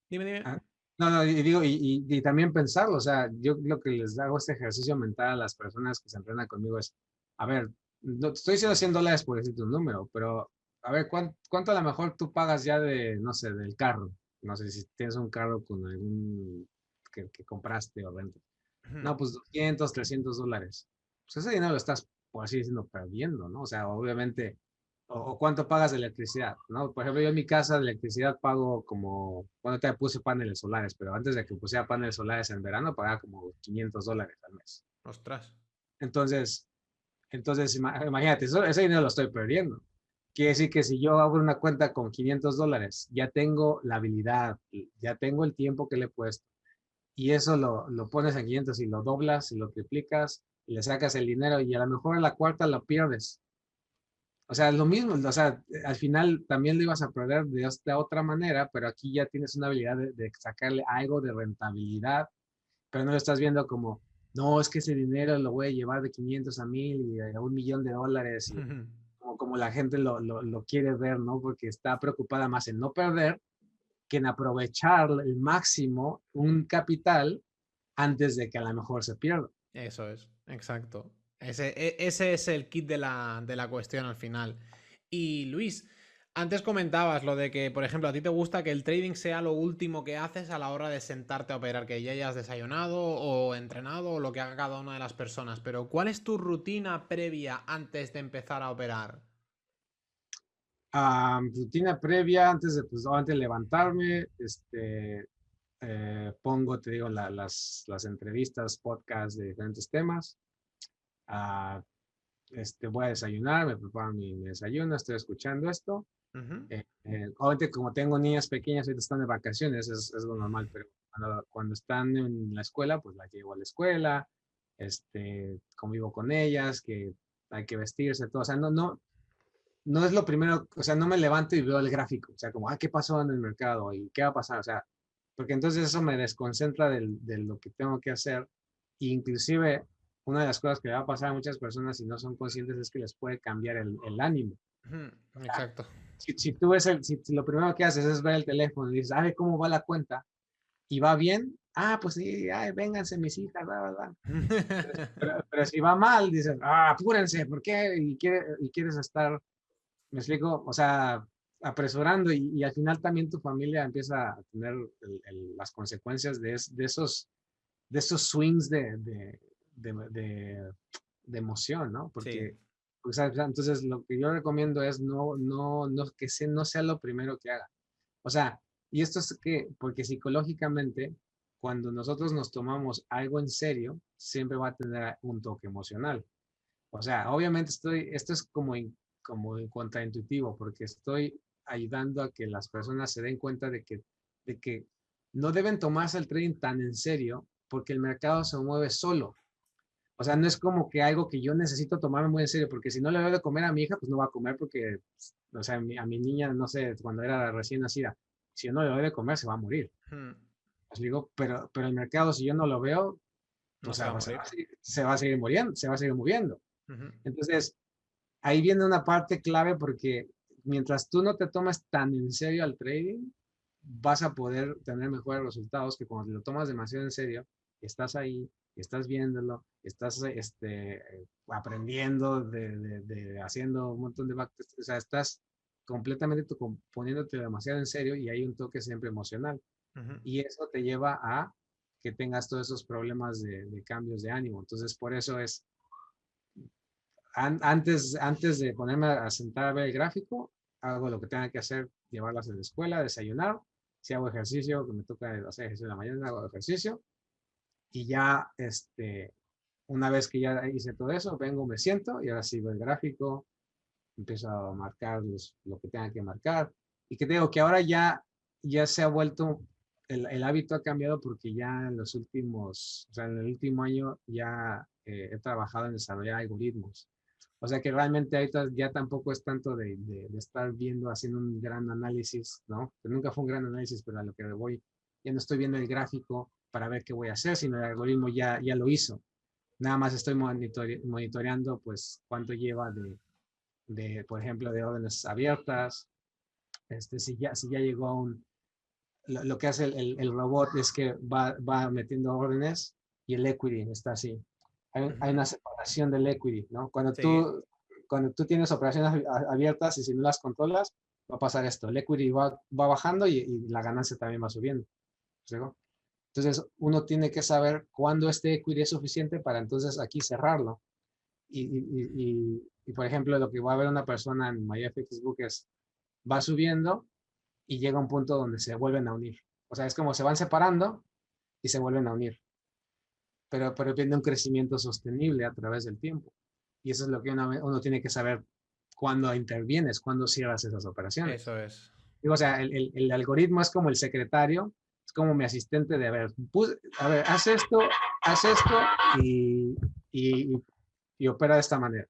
S2: dime, dime.
S3: ah, no, no, y digo, y también pensarlo. O sea, yo lo que les hago este ejercicio mental a las personas que se entrenan conmigo es, a ver, no te estoy diciendo $100 por decirte un número, pero a ver, ¿cuánto a lo mejor tú pagas ya de, no sé, del carro? No sé si tienes un carro con algún que compraste o rentas. No, pues $200, $300. Pues ese dinero lo estás, por así decirlo, perdiendo, ¿no? O sea, obviamente, o cuánto pagas de electricidad, ¿no? Por ejemplo, yo en mi casa de electricidad pago como, bueno, te puse paneles solares, pero antes de que pusiera paneles solares en verano pagaba como $500 al mes.
S2: Ostras.
S3: Entonces, imagínate, ese dinero lo estoy perdiendo. Quiere decir que si yo abro una cuenta con $500, ya tengo la habilidad, ya tengo el tiempo que le he puesto y eso lo pones a 500 y lo doblas y lo triplicas y le sacas el dinero y a lo mejor a la cuarta lo pierdes. O sea, es lo mismo, o sea, al final también lo ibas a perder de esta otra manera, pero aquí ya tienes una habilidad de sacarle algo de rentabilidad, pero no lo estás viendo como, no, es que ese dinero lo voy a llevar de 500 a 1,000 y a $1,000,000 y como la gente lo quiere ver, ¿no? Porque está preocupada más en no perder que en aprovechar el máximo un capital antes de que a lo mejor se pierda.
S2: Eso es, exacto. Ese es el kit de la cuestión al final. Y Luis, antes comentabas lo de que, por ejemplo, a ti te gusta que el trading sea lo último que haces a la hora de sentarte a operar, que ya hayas desayunado o entrenado o lo que haga cada una de las personas. Pero, ¿cuál es tu rutina previa antes de empezar a operar?
S3: Rutina previa pues, antes de levantarme, pongo, te digo, las entrevistas, podcasts de diferentes temas. Ah, voy a desayunar, me preparo mi desayuno, estoy escuchando esto.
S2: Ujú.
S3: Obviamente, como tengo niñas pequeñas, ahorita están de vacaciones, es lo normal, pero cuando están en la escuela, pues las llevo a la escuela, convivo con ellas, que hay que vestirse, todo. O sea, no es lo primero, o sea, no me levanto y veo el gráfico, o sea, como, ¿qué pasó en el mercado? ¿Y qué va a pasar? O sea, porque entonces eso me desconcentra de lo que tengo que hacer. E inclusive, una de las cosas que le va a pasar a muchas personas si no son conscientes es que les puede cambiar el ánimo.
S2: Ujú. Exacto.
S3: Si tú ves si lo primero que haces es ver el teléfono y dices, ver cómo va la cuenta y va bien, pues sí, vénganse mis hijas, bla, bla, bla. Pero si va mal, dices, apúrense, ¿por qué? Y quieres estar, ¿me explico? O sea, apresurando y al final también tu familia empieza a tener las consecuencias de esos swings de, de- de emoción, ¿no?
S2: Sí.
S3: Porque, pues, entonces lo que yo recomiendo es no, no sea lo primero que haga. O sea, y esto es que, porque psicológicamente, cuando nosotros nos tomamos algo en serio, siempre va a tener un toque emocional. O sea, obviamente esto es como contraintuitivo, porque estoy ayudando a que las personas se den cuenta de que no deben tomarse el trading tan en serio, porque el mercado se mueve solo. O sea, no es como que algo que yo necesito tomarme muy en serio, porque si no le doy de comer a mi hija, pues no va a comer porque, o sea, a mi niña, no sé, cuando era recién nacida, si yo no le doy de comer, se va a morir.
S2: Hmm.
S3: Pues digo, pero el mercado, si yo no lo veo, o
S2: No se va
S3: sea,
S2: a morir.
S3: se va a seguir muriendo, se va a seguir moviendo.
S2: Ujú.
S3: Entonces, ahí viene una parte clave porque mientras tú no te tomes tan en serio al trading, vas a poder tener mejores resultados que cuando te lo tomas demasiado en serio, estás ahí, estás viéndolo, estás aprendiendo, haciendo un montón de backtests, o sea, estás completamente poniéndote demasiado en serio y hay un toque siempre emocional.
S2: Ujú.
S3: Y eso te lleva a que tengas todos esos problemas de cambios de ánimo. Entonces, por eso es antes de ponerme a sentar a ver el gráfico, hago lo que tenga que hacer, llevarlas a la escuela, desayunar. Si hago ejercicio, que me toca hacer ejercicio en la mañana, hago ejercicio. Y ya, una vez que ya hice todo eso, vengo, me siento y ahora sigo el gráfico, empiezo a marcar lo que tenga que marcar. Y que te digo que ahora ya se ha vuelto, el hábito ha cambiado porque ya en los últimos, o sea, en el último año ya he trabajado en desarrollar algoritmos. O sea que realmente ahorita ya tampoco es tanto de estar viendo, haciendo un gran análisis, ¿no? Que nunca fue un gran análisis, pero a lo que voy, ya no estoy viendo el gráfico para ver qué voy a hacer, sino el algoritmo ya lo hizo. Nada más estoy monitoreando, pues, cuánto lleva por ejemplo, de órdenes abiertas. Si ya llegó a lo que hace el robot es que va metiendo órdenes y el equity está así. Hay
S2: Ujú.
S3: una separación del equity, ¿no?
S2: Sí.
S3: Cuando tú tienes operaciones abiertas y si no las controlas, va a pasar esto. El equity va bajando y la ganancia también va subiendo. ¿Sí? Entonces, uno tiene que saber cuándo este equity es suficiente para entonces aquí cerrarlo. Por ejemplo, lo que va a ver una persona en MyFX Book es, va subiendo y llega a un punto donde se vuelven a unir. O sea, es como se van separando y se vuelven a unir. Pero viene un crecimiento sostenible a través del tiempo. Y eso es lo que uno tiene que saber cuando intervienes, cuando cierras esas operaciones.
S2: Eso es.
S3: Digo, o sea, el algoritmo es como el secretario, es como mi asistente de, a ver, haz esto y, y, y opera de esta manera.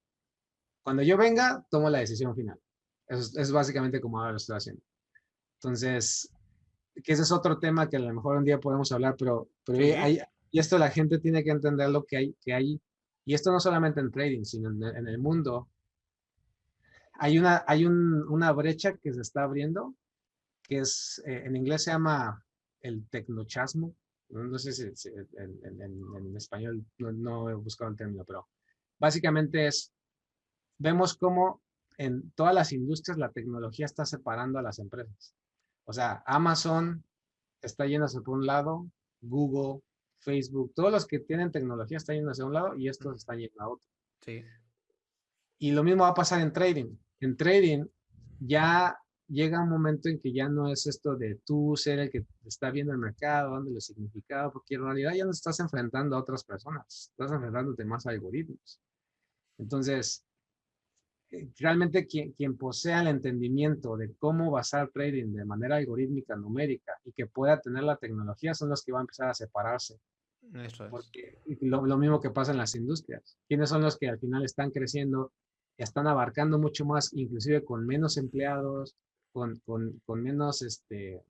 S3: Cuando yo venga, tomo la decisión final. Eso es básicamente como ahora lo estoy haciendo. Entonces, que ese es otro tema que a lo mejor un día podemos hablar, pero
S2: Sí.
S3: y esto la gente tiene que entender lo que hay, y esto no solamente en trading, sino en el mundo, una brecha que se está abriendo, que es, en inglés se llama el tecnochasmo, no sé si en español no he buscado el término, pero básicamente vemos cómo en todas las industrias la tecnología está separando a las empresas. O sea, Amazon está yéndose por un lado, Google, Facebook, todos los que tienen tecnología están yéndose a un lado y estos están yendo a otro.
S2: Sí.
S3: Y lo mismo va a pasar en trading. En trading ya llega un momento en que ya no es esto de tú ser el que está viendo el mercado, dándole significado, porque en realidad ya no estás enfrentando a otras personas, estás enfrentándote más a algoritmos. Entonces, realmente quien posea el entendimiento de cómo basar trading de manera algorítmica, numérica y que pueda tener la tecnología son los que van a empezar a separarse.
S2: Eso es.
S3: Porque lo mismo que pasa en las industrias. ¿Quiénes son los que al final están creciendo, están abarcando mucho más, inclusive con menos empleados, con menos, o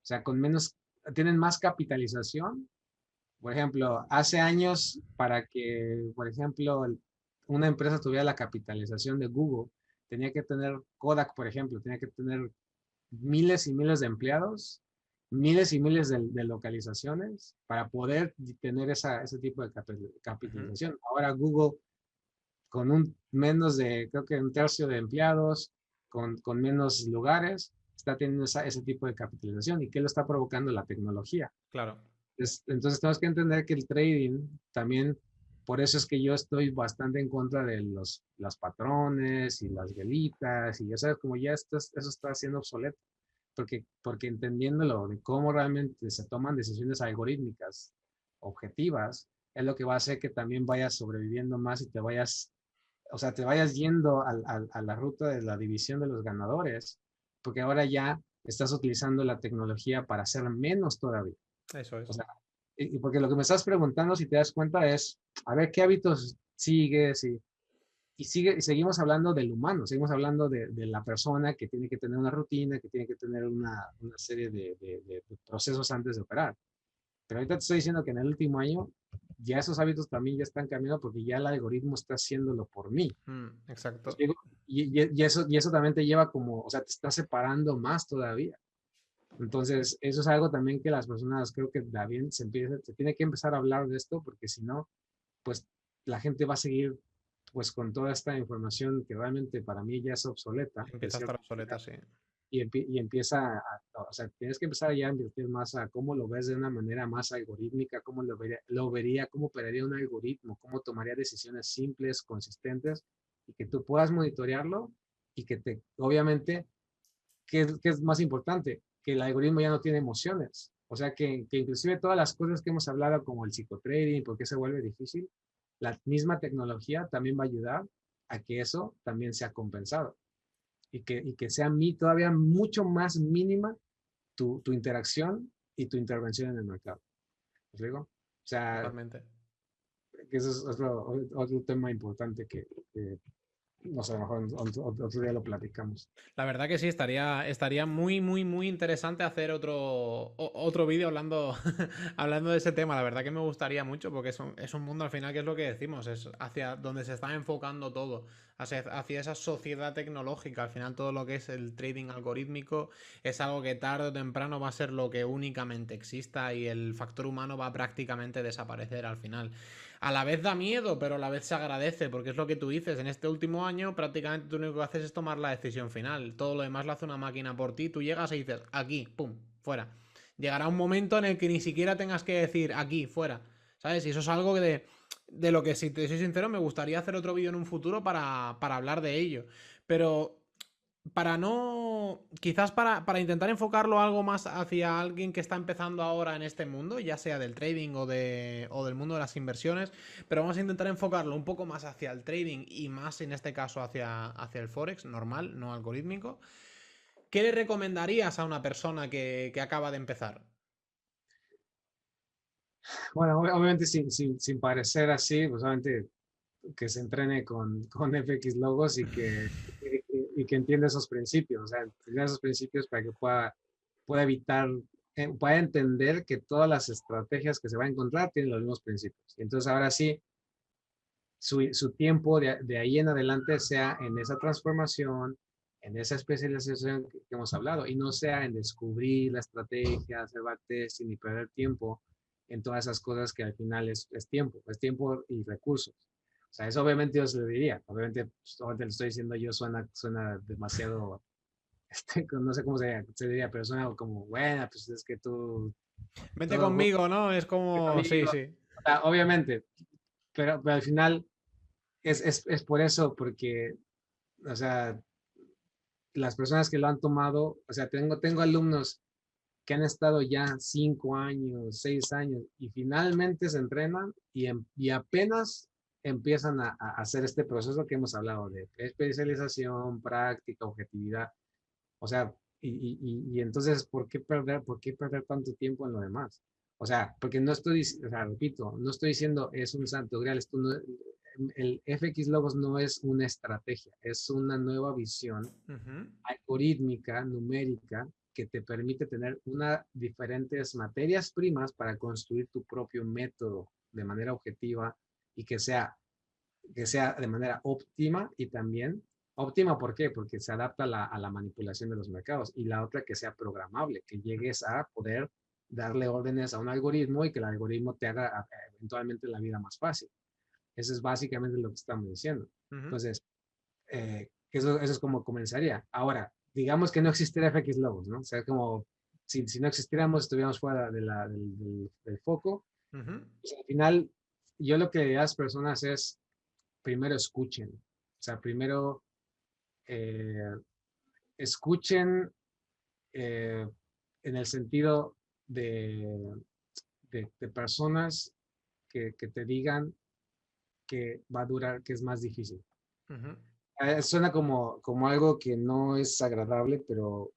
S3: sea, con menos, tienen más capitalización? Por ejemplo, hace años, para que, por ejemplo, una empresa tuviera la capitalización de Google, tenía que tener Kodak, por ejemplo, tenía que tener miles y miles de empleados, miles y miles de localizaciones para poder tener ese tipo de
S2: Ujú.
S3: capitalización. Ahora Google, con un menos de, creo que un tercio de empleados, con menos lugares, está teniendo ese tipo de capitalización. ¿Y qué lo está provocando? La tecnología.
S2: Claro.
S3: Entonces tenemos que entender que el trading también, por eso es que yo estoy bastante en contra de los patrones y las velitas, y ya sabes, como ya eso está siendo obsoleto, porque entendiéndolo de cómo realmente se toman decisiones algorítmicas objetivas, es lo que va a hacer que también vayas sobreviviendo más y te vayas, o sea, te vayas yendo a la ruta de la división de los ganadores, porque ahora ya estás utilizando la tecnología para hacer menos todavía.
S2: Eso
S3: O
S2: es.
S3: sea, y porque lo que me estás preguntando, si te das cuenta, es, a ver, ¿qué hábitos sigues? Y seguimos hablando del humano, seguimos hablando de la persona que tiene que tener una rutina, que tiene que tener una serie de procesos antes de operar. Pero ahorita te estoy diciendo que en el último año ya esos hábitos también ya están cambiando porque ya el algoritmo está haciéndolo por mí. ¿Me
S2: Exacto.
S3: explico? Y eso también te lleva como, o sea, te está separando más todavía. Entonces, eso es algo también que las personas, creo que también se tiene que empezar a hablar de esto, porque si no, pues la gente va a seguir pues con toda esta información que realmente para mí ya es obsoleta, de
S2: Empieza a estar
S3: cierta
S2: obsoleta,
S3: manera,
S2: sí.
S3: y empieza o sea, tienes que empezar ya a invertir más a cómo lo ves de una manera más algorítmica, cómo lo vería, cómo operaría un algoritmo, cómo tomaría decisiones simples, consistentes, y que tú puedas monitorearlo y que obviamente, ¿qué es más importante? Que el algoritmo ya no tiene emociones. O sea, que inclusive todas las cosas que hemos hablado, como el psicotrading, por qué se vuelve difícil, la misma tecnología también va a ayudar a que eso también sea compensado y que sea todavía mucho más mínima tu interacción y tu intervención en el mercado. ¿Me digo? O sea,
S2: Totalmente.
S3: que eso es otro tema importante que, no sé, a lo mejor otro día lo platicamos.
S2: La verdad que sí, estaría muy, muy, muy interesante hacer otro vídeo hablando, hablando de ese tema. La verdad que me gustaría mucho porque es un mundo al final que es lo que decimos, es hacia donde se está enfocando todo, hacia esa sociedad tecnológica. Al final todo lo que es el trading algorítmico es algo que tarde o temprano va a ser lo que únicamente exista y el factor humano va a prácticamente desaparecer al final. A la vez da miedo, pero a la vez se agradece, porque es lo que tú dices. En este último año, prácticamente tú lo único que haces es tomar la decisión final. Todo lo demás lo hace una máquina por ti. Tú llegas y dices, aquí, pum, fuera. Llegará un momento en el que ni siquiera tengas que decir, aquí, fuera. ¿Sabes? Y eso es algo de lo que, si te soy sincero, me gustaría hacer otro vídeo en un futuro para hablar de ello. Pero para no. Quizás para intentar enfocarlo algo más hacia alguien que está empezando ahora en este mundo, ya sea del trading o del mundo de las inversiones, pero vamos a intentar enfocarlo un poco más hacia el trading y más en este caso hacia el Forex normal, no algorítmico. ¿Qué le recomendarías a una persona que acaba de empezar?
S3: Bueno, obviamente sin parecer así, pues obviamente que se entrene con FX Logos y que entienda esos principios, o sea, entienda esos principios para que pueda evitar, pueda entender que todas las estrategias que se va a encontrar tienen los mismos principios. Y entonces ahora sí, su tiempo de ahí en adelante sea en esa transformación, en esa especialización que hemos hablado, y no sea en descubrir la estrategia, hacer backtesting y perder tiempo en todas esas cosas que al final es tiempo y recursos. O sea, eso obviamente yo se lo diría. Obviamente, pues, obviamente lo estoy diciendo yo, suena demasiado, no sé cómo se diría, pero suena como, bueno, pues es que tú,
S2: Vente
S3: todo,
S2: conmigo, ¿no? Es como. Sí,
S3: conmigo.
S2: sí.
S3: O sea, obviamente, pero al final es por eso, porque, o sea, las personas que lo han tomado, o sea, tengo alumnos que han estado ya 5 años, 6 años y finalmente se entrenan y apenas empiezan a hacer este proceso que hemos hablado de especialización, práctica, objetividad. O sea, y entonces, ¿por qué perder tanto tiempo en lo demás? O sea, porque no estoy, o sea, repito, no estoy diciendo es un santo grial, el FX Logos no es una estrategia, es una nueva visión
S2: Ujú.
S3: algorítmica, numérica, que te permite tener diferentes materias primas para construir tu propio método de manera objetiva y que sea de manera óptima y también óptima, ¿por qué? Porque se adapta a la manipulación de los mercados y la otra que sea programable, que llegues a poder darle órdenes a un algoritmo y que el algoritmo te haga eventualmente la vida más fácil. Eso es básicamente lo que estamos diciendo.
S2: Ujú.
S3: Entonces, que eso es como comenzaría. Ahora, digamos que no existiera FX Logos, ¿no? O sea, como si no existiéramos, estuviéramos fuera del foco.
S2: Ujú.
S3: Pues al final, yo lo que le diría a las personas es, primero escuchen. O sea, primero eh, escuchen eh, en el sentido de, de personas que te digan que va a durar, que es más difícil.
S2: Ujú.
S3: Suena como algo que no es agradable, pero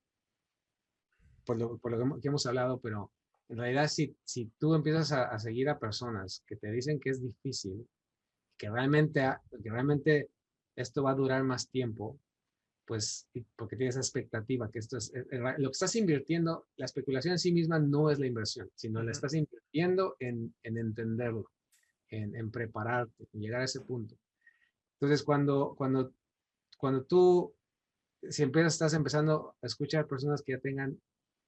S3: por lo que hemos hablado, pero en realidad si tú empiezas a seguir a personas que te dicen que es difícil, que realmente esto va a durar más tiempo, pues porque tienes esa expectativa que esto es, lo que estás invirtiendo, la especulación en sí misma no es la inversión, sino la
S2: Ujú.
S3: estás invirtiendo en entenderlo, en prepararte, en llegar a ese punto. Entonces, cuando tú siempre estás empezando a escuchar personas que ya tengan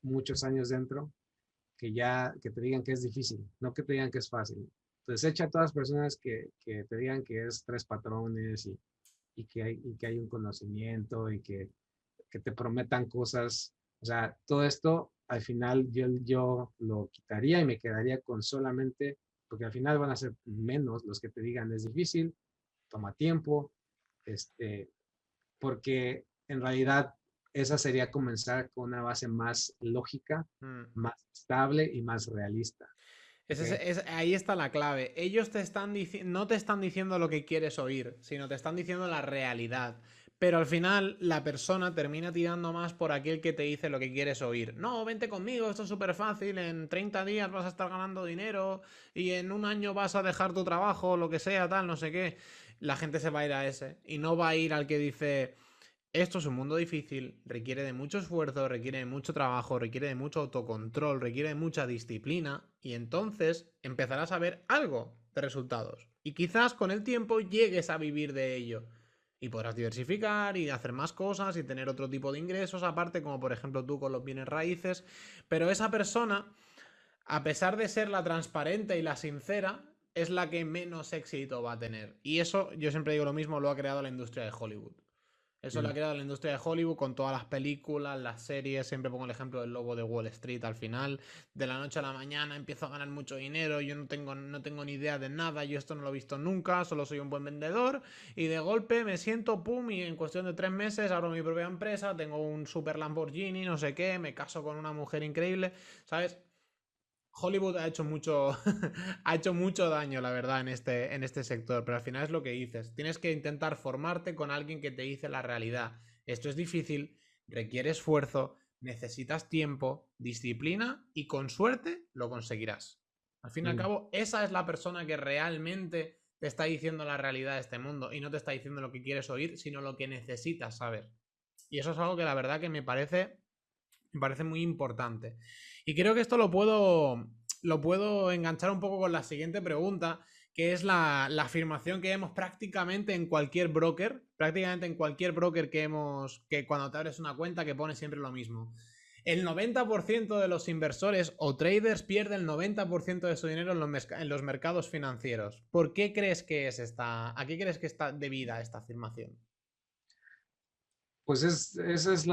S3: muchos años dentro, que te digan que es difícil, no que te digan que es fácil. Entonces echa a todas las personas que te digan que es tres patrones y que hay un conocimiento que te prometan cosas. O sea, todo esto al final yo lo quitaría y me quedaría con solamente, porque al final van a ser menos los que te digan es difícil, toma tiempo, este, porque en realidad esa sería comenzar con una base más lógica,
S2: Mm.
S3: más estable y más realista. ¿Ok?
S2: Ahí está la clave. Ellos no te están diciendo lo que quieres oír, sino te están diciendo la realidad. Pero al final la persona termina tirando más por aquel que te dice lo que quieres oír. No, vente conmigo, esto es súper fácil, en 30 días vas a estar ganando dinero y en un año vas a dejar tu trabajo, lo que sea, tal, no sé qué. La gente se va a ir a ese y no va a ir al que dice, esto es un mundo difícil, requiere de mucho esfuerzo, requiere de mucho trabajo, requiere de mucho autocontrol, requiere de mucha disciplina y entonces empezarás a ver algo de resultados. Y quizás con el tiempo llegues a vivir de ello. Y podrás diversificar y hacer más cosas y tener otro tipo de ingresos aparte, como por ejemplo tú con los bienes raíces. Pero esa persona, a pesar de ser la transparente y la sincera, es la que menos éxito va a tener. Y eso, yo siempre digo lo mismo, lo ha creado la industria de Hollywood. Eso lo ha
S3: Mm.
S2: creado la industria de Hollywood con todas las películas, las series. Siempre pongo el ejemplo del lobo de Wall Street al final. De la noche a la mañana empiezo a ganar mucho dinero. Yo no tengo ni idea de nada. Yo esto no lo he visto nunca. Solo soy un buen vendedor. Y de golpe me siento, pum, y en cuestión de 3 meses abro mi propia empresa. Tengo un super Lamborghini, no sé qué. Me caso con una mujer increíble. ¿Sabes? Hollywood ha hecho mucho, ha hecho mucho daño, la verdad, en este sector, pero al final es lo que dices. Tienes que intentar formarte con alguien que te dice la realidad. Esto es difícil, requiere esfuerzo, necesitas tiempo, disciplina y con suerte lo conseguirás. Al fin y al
S3: Mm.
S2: cabo, esa es la persona que realmente te está diciendo la realidad de este mundo y no te está diciendo lo que quieres oír, sino lo que necesitas saber. Y eso es algo que la verdad que me parece muy importante. Y creo que esto lo puedo enganchar un poco con la siguiente pregunta, que es la afirmación que vemos prácticamente en cualquier broker, que cuando te abres una cuenta que pone siempre lo mismo. El 90% de los inversores o traders pierde el 90% de su dinero en los mercados financieros. ¿Por qué crees que a qué crees que está debida esta afirmación?
S3: Pues esa es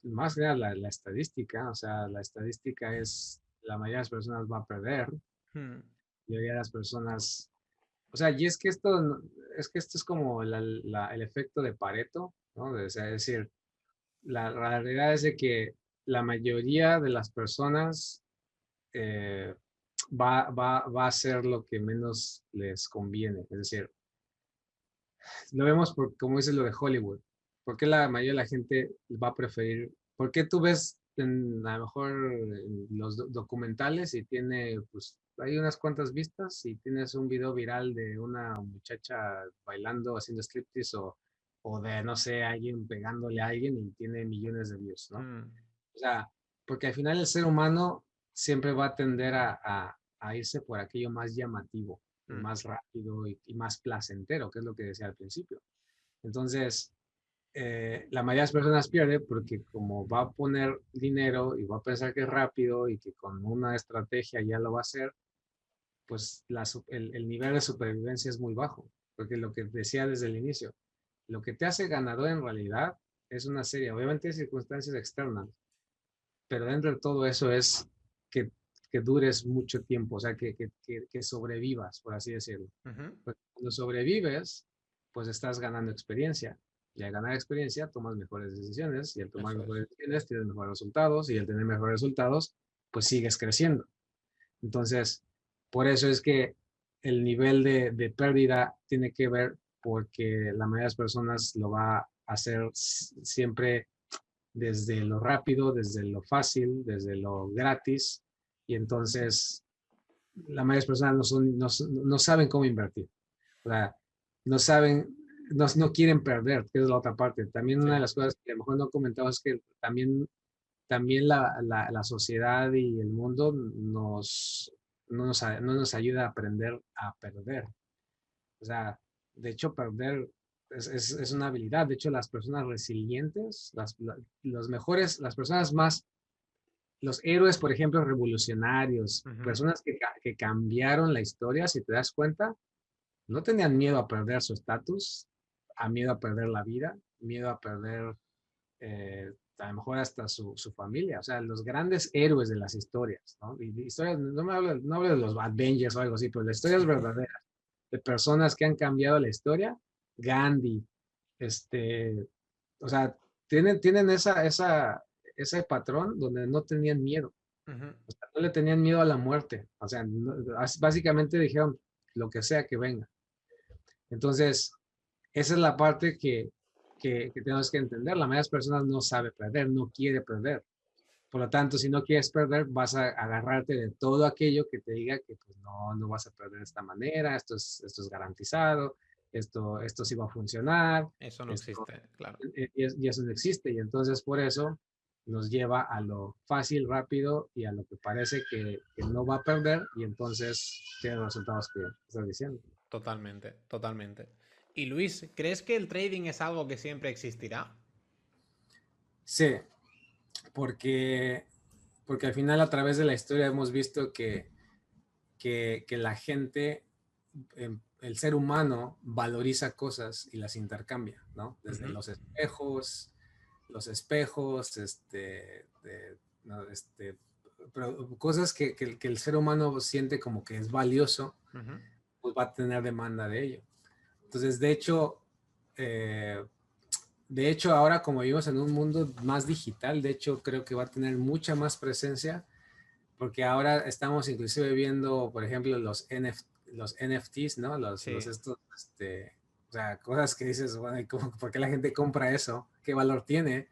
S3: más que nada la estadística. O sea, la estadística es, la mayoría de las personas va a perder, la
S2: Hmm.
S3: mayoría de las personas, o sea, y es que esto, es que esto es como el efecto de Pareto, ¿no? O sea, es decir, la realidad es de que la mayoría de las personas eh, va a hacer lo que menos les conviene. Es decir, lo vemos como dices lo de Hollywood. ¿Por qué la mayoría de la gente va a preferir? ¿Por qué tú ves a lo mejor en los documentales y tiene, pues, hay unas cuantas vistas y tienes un video viral de una muchacha bailando, haciendo striptease o de, no sé, alguien pegándole a alguien y tiene millones de views, ¿no?
S2: Hmm.
S3: O sea, porque al final el ser humano siempre va a tender a irse por aquello más llamativo y
S2: Hmm.
S3: más rápido y más placentero, que es lo que decía al principio. Entonces, la mayoría de las personas pierde porque como va a poner dinero y va a pensar que es rápido y que con una estrategia ya lo va a hacer, pues el nivel de supervivencia es muy bajo, porque lo que decía desde el inicio, Lo que te hace ganador en realidad es una serie, obviamente hay circunstancias externas, pero dentro de todo eso es que, que dures mucho tiempo, o sea, que sobrevivas, por así decirlo.
S2: Ujú.
S3: Pues cuando sobrevives, pues estás ganando experiencia. Y al ganar experiencia, tomas mejores decisiones. Y al tomar
S2: Eso es.
S3: mejores decisiones, tienes mejores resultados. Y al tener mejores resultados, pues sigues creciendo. Entonces, por eso es que el nivel de pérdida tiene que ver porque la mayoría de las personas lo va a hacer siempre desde lo rápido, desde lo fácil, desde lo gratis. Y entonces la mayoría de las personas no saben cómo invertir. O sea, no saben, no quieren perder, que es la otra parte. También una de
S2: Sí,
S3: las cosas que a lo mejor no he comentado es que también la sociedad y el mundo no nos ayuda a aprender a perder. O sea, de hecho, perder es una habilidad. De hecho, las personas resilientes, los mejores, las personas más, los héroes, por ejemplo, revolucionarios,
S2: ujú,
S3: personas que cambiaron la historia, si te das cuenta, no tenían miedo a perder su estatus, a miedo a perder la vida, miedo a perder a lo mejor hasta su familia. O sea, los grandes héroes de las historias, ¿no? Y historias, no hablo de los Avengers o algo así, pero las historias verdaderas de personas que han cambiado la historia, Gandhi, este, o sea, tienen ese patrón donde no tenían miedo,
S2: ujú.
S3: o sea, no le tenían miedo a la muerte, o sea, básicamente dijeron lo que sea que venga. Entonces, esa es la parte que tenemos que entender. La mayoría de las personas no sabe perder, no quiere perder. Por lo tanto, si no quieres perder, vas a agarrarte de todo aquello que te diga que pues, no vas a perder de esta manera, esto es garantizado, esto sí va a funcionar,
S2: Eso no
S3: esto,
S2: existe, claro.
S3: y eso no existe. Y entonces por eso nos lleva a lo fácil, rápido y a lo que parece que no va a perder y entonces tiene los resultados que estás diciendo.
S2: Totalmente, totalmente. Y Luis, ¿crees que el trading es algo que siempre existirá?
S3: Sí, porque, porque al final a través de la historia hemos visto que la gente, el ser humano valoriza cosas y las intercambia, ¿no? Desde
S2: Ujú,
S3: los espejos, no, cosas que el ser humano siente como que es valioso,
S2: ujú.
S3: pues va a tener demanda de ello. Entonces, eh, de hecho, ahora como vivimos en un mundo más digital, de hecho creo que va a tener mucha más presencia porque ahora estamos inclusive viendo, por ejemplo, los NFTs, ¿no?
S2: Sí,
S3: O sea, cosas que dices, bueno, ¿por qué la gente compra eso? ¿Qué valor tiene?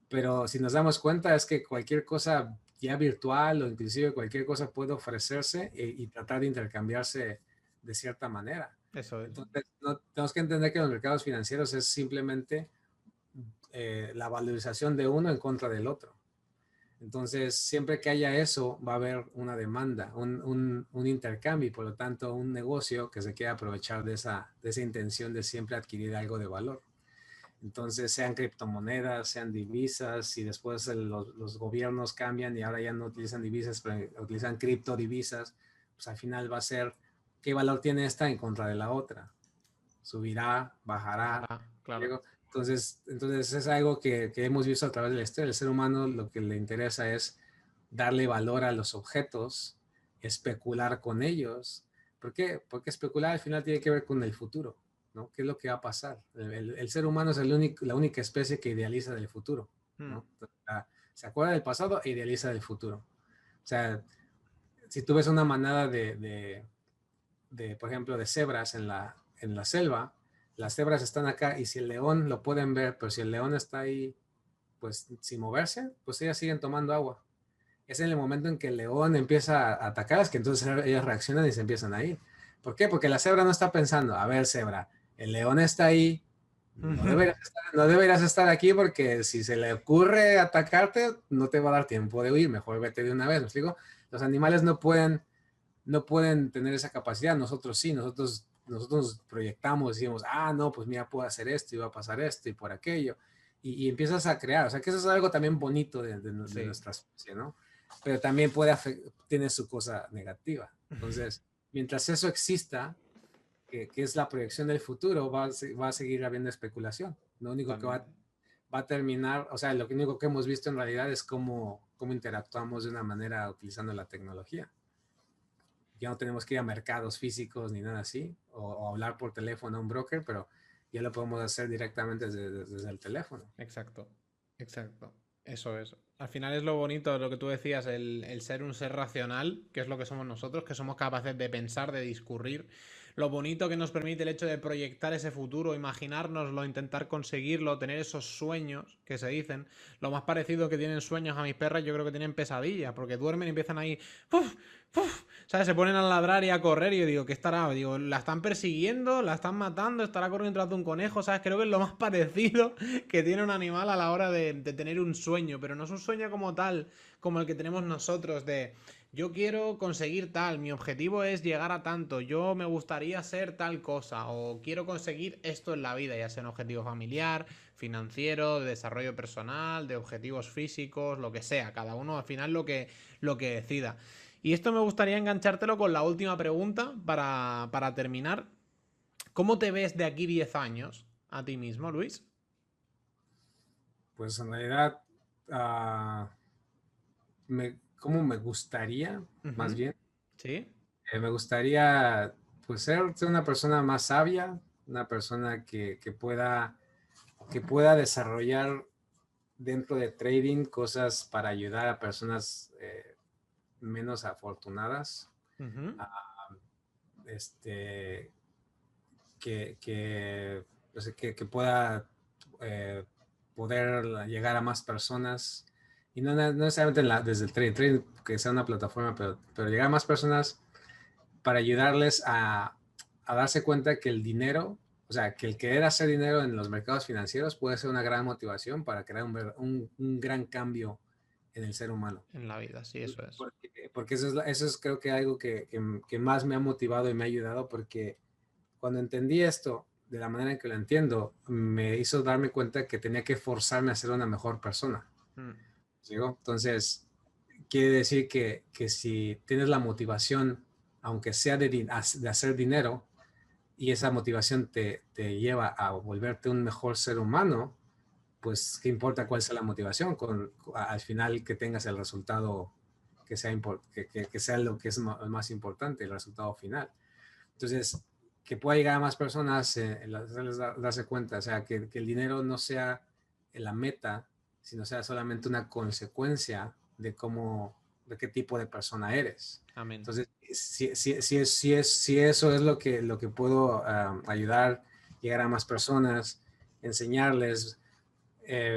S3: Pero si nos damos cuenta es que cualquier cosa ya virtual o inclusive cualquier cosa puede ofrecerse y tratar de intercambiarse de cierta manera.
S2: eso es.
S3: Entonces, no, tenemos que entender que los mercados financieros es simplemente la valorización de uno en contra del otro. Entonces, siempre que haya eso, va a haber una demanda, un intercambio y por lo tanto un negocio que se quiera aprovechar de esa intención de siempre adquirir algo de valor. Entonces, sean criptomonedas, sean divisas, y después los gobiernos cambian y ahora ya no utilizan divisas, pero utilizan criptodivisas, pues al final va a ser qué valor tiene esta en contra de la otra. Subirá, bajará.
S2: Bajará, claro.
S3: Entonces es algo que hemos visto a través de la historia. El ser humano lo que le interesa es darle valor a los objetos, especular con ellos. ¿Por qué? Porque especular al final tiene que ver con el futuro, ¿no? ¿Qué es lo que va a pasar? El ser humano es la única especie que idealiza del futuro,
S2: Mm,
S3: ¿no? Se acuerda del pasado e idealiza del futuro. O sea, si tú ves una manada por ejemplo, de cebras en la selva, las cebras están acá y si el león lo pueden ver, pero si el león está ahí, pues sin moverse, pues ellas siguen tomando agua. Es en el momento en que el león empieza a atacar, es que entonces ellas reaccionan y se empiezan a ir. ¿Por qué? Porque la cebra no está pensando, a ver, cebra, el león está ahí, no deberías estar aquí porque si se le ocurre atacarte, no te va a dar tiempo de huir, mejor vete de una vez, ¿me explico? Los animales no pueden tener esa capacidad, nosotros sí, nosotros nos proyectamos, decimos, ah, no, pues mira, puedo hacer esto y va a pasar esto y por aquello, y empiezas a crear, o sea que eso es algo también bonito de
S2: sí.
S3: nuestra especie, ¿no? Pero también tiene su cosa negativa. Entonces, mientras eso exista, que es la proyección del futuro, va a seguir habiendo especulación. Lo único que va a terminar, o sea, lo único que hemos visto en realidad es cómo interactuamos de una manera utilizando la tecnología. Ya no tenemos que ir a mercados físicos ni nada así, o hablar por teléfono a un broker, pero ya lo podemos hacer directamente desde el teléfono.
S2: Exacto, exacto. Eso es. Al final es lo bonito, lo que tú decías, el ser un ser racional, que es lo que somos nosotros, que somos capaces de pensar, de discurrir. Lo bonito que nos permite el hecho de proyectar ese futuro, imaginárnoslo, intentar conseguirlo, tener esos sueños que se dicen. Lo más parecido que tienen sueños a mis perras, yo creo que tienen pesadillas, porque duermen y empiezan ahí. ¡Puf! ¡Puf! ¿Sabes? Se ponen a ladrar y a correr y yo digo, ¿qué estará? Digo, ¿la están persiguiendo? ¿La están matando? ¿Estará corriendo tras de un conejo? ¿Sabes? Creo que es lo más parecido que tiene un animal a la hora de tener un sueño, pero no es un sueño como tal, como el que tenemos nosotros de yo quiero conseguir tal, mi objetivo es llegar a tanto, yo me gustaría ser tal cosa o quiero conseguir esto en la vida, ya sea un objetivo familiar, financiero, de desarrollo personal, de objetivos físicos, lo que sea, cada uno al final lo que decida. Y esto me gustaría enganchártelo con la última pregunta para terminar. ¿Cómo te ves de aquí 10 años a ti mismo, Luis?
S3: Pues en realidad, ¿cómo me gustaría? Más bien,
S2: ¿Sí?
S3: me gustaría pues ser una persona más sabia, una persona que pueda desarrollar dentro de trading cosas para ayudar a personas menos afortunadas. Este, que pueda poder llegar a más personas y no necesariamente desde el trading, que sea una plataforma, pero llegar a más personas para ayudarles a darse cuenta que el dinero, o sea, que el querer hacer dinero en los mercados financieros puede ser una gran motivación para crear un gran cambio en el ser humano.
S2: En la vida, sí, eso es.
S3: Porque eso es creo que algo que más me ha motivado y me ha ayudado, porque cuando entendí esto de la manera en que lo entiendo, me hizo darme cuenta que tenía que forzarme a ser una mejor persona. ¿Digo? Entonces, quiere decir que si tienes la motivación, aunque sea de hacer dinero, y esa motivación te lleva a volverte un mejor ser humano, pues qué importa cuál sea la motivación, al final que tengas el resultado que sea, que sea lo que es más importante, el resultado final. Entonces, que pueda llegar a más personas, darse cuenta, o sea, que el dinero no sea la meta, sino sea solamente una consecuencia de qué tipo de persona eres.
S2: Amén.
S3: Entonces, si eso es lo que puedo ayudar, llegar a más personas, enseñarles,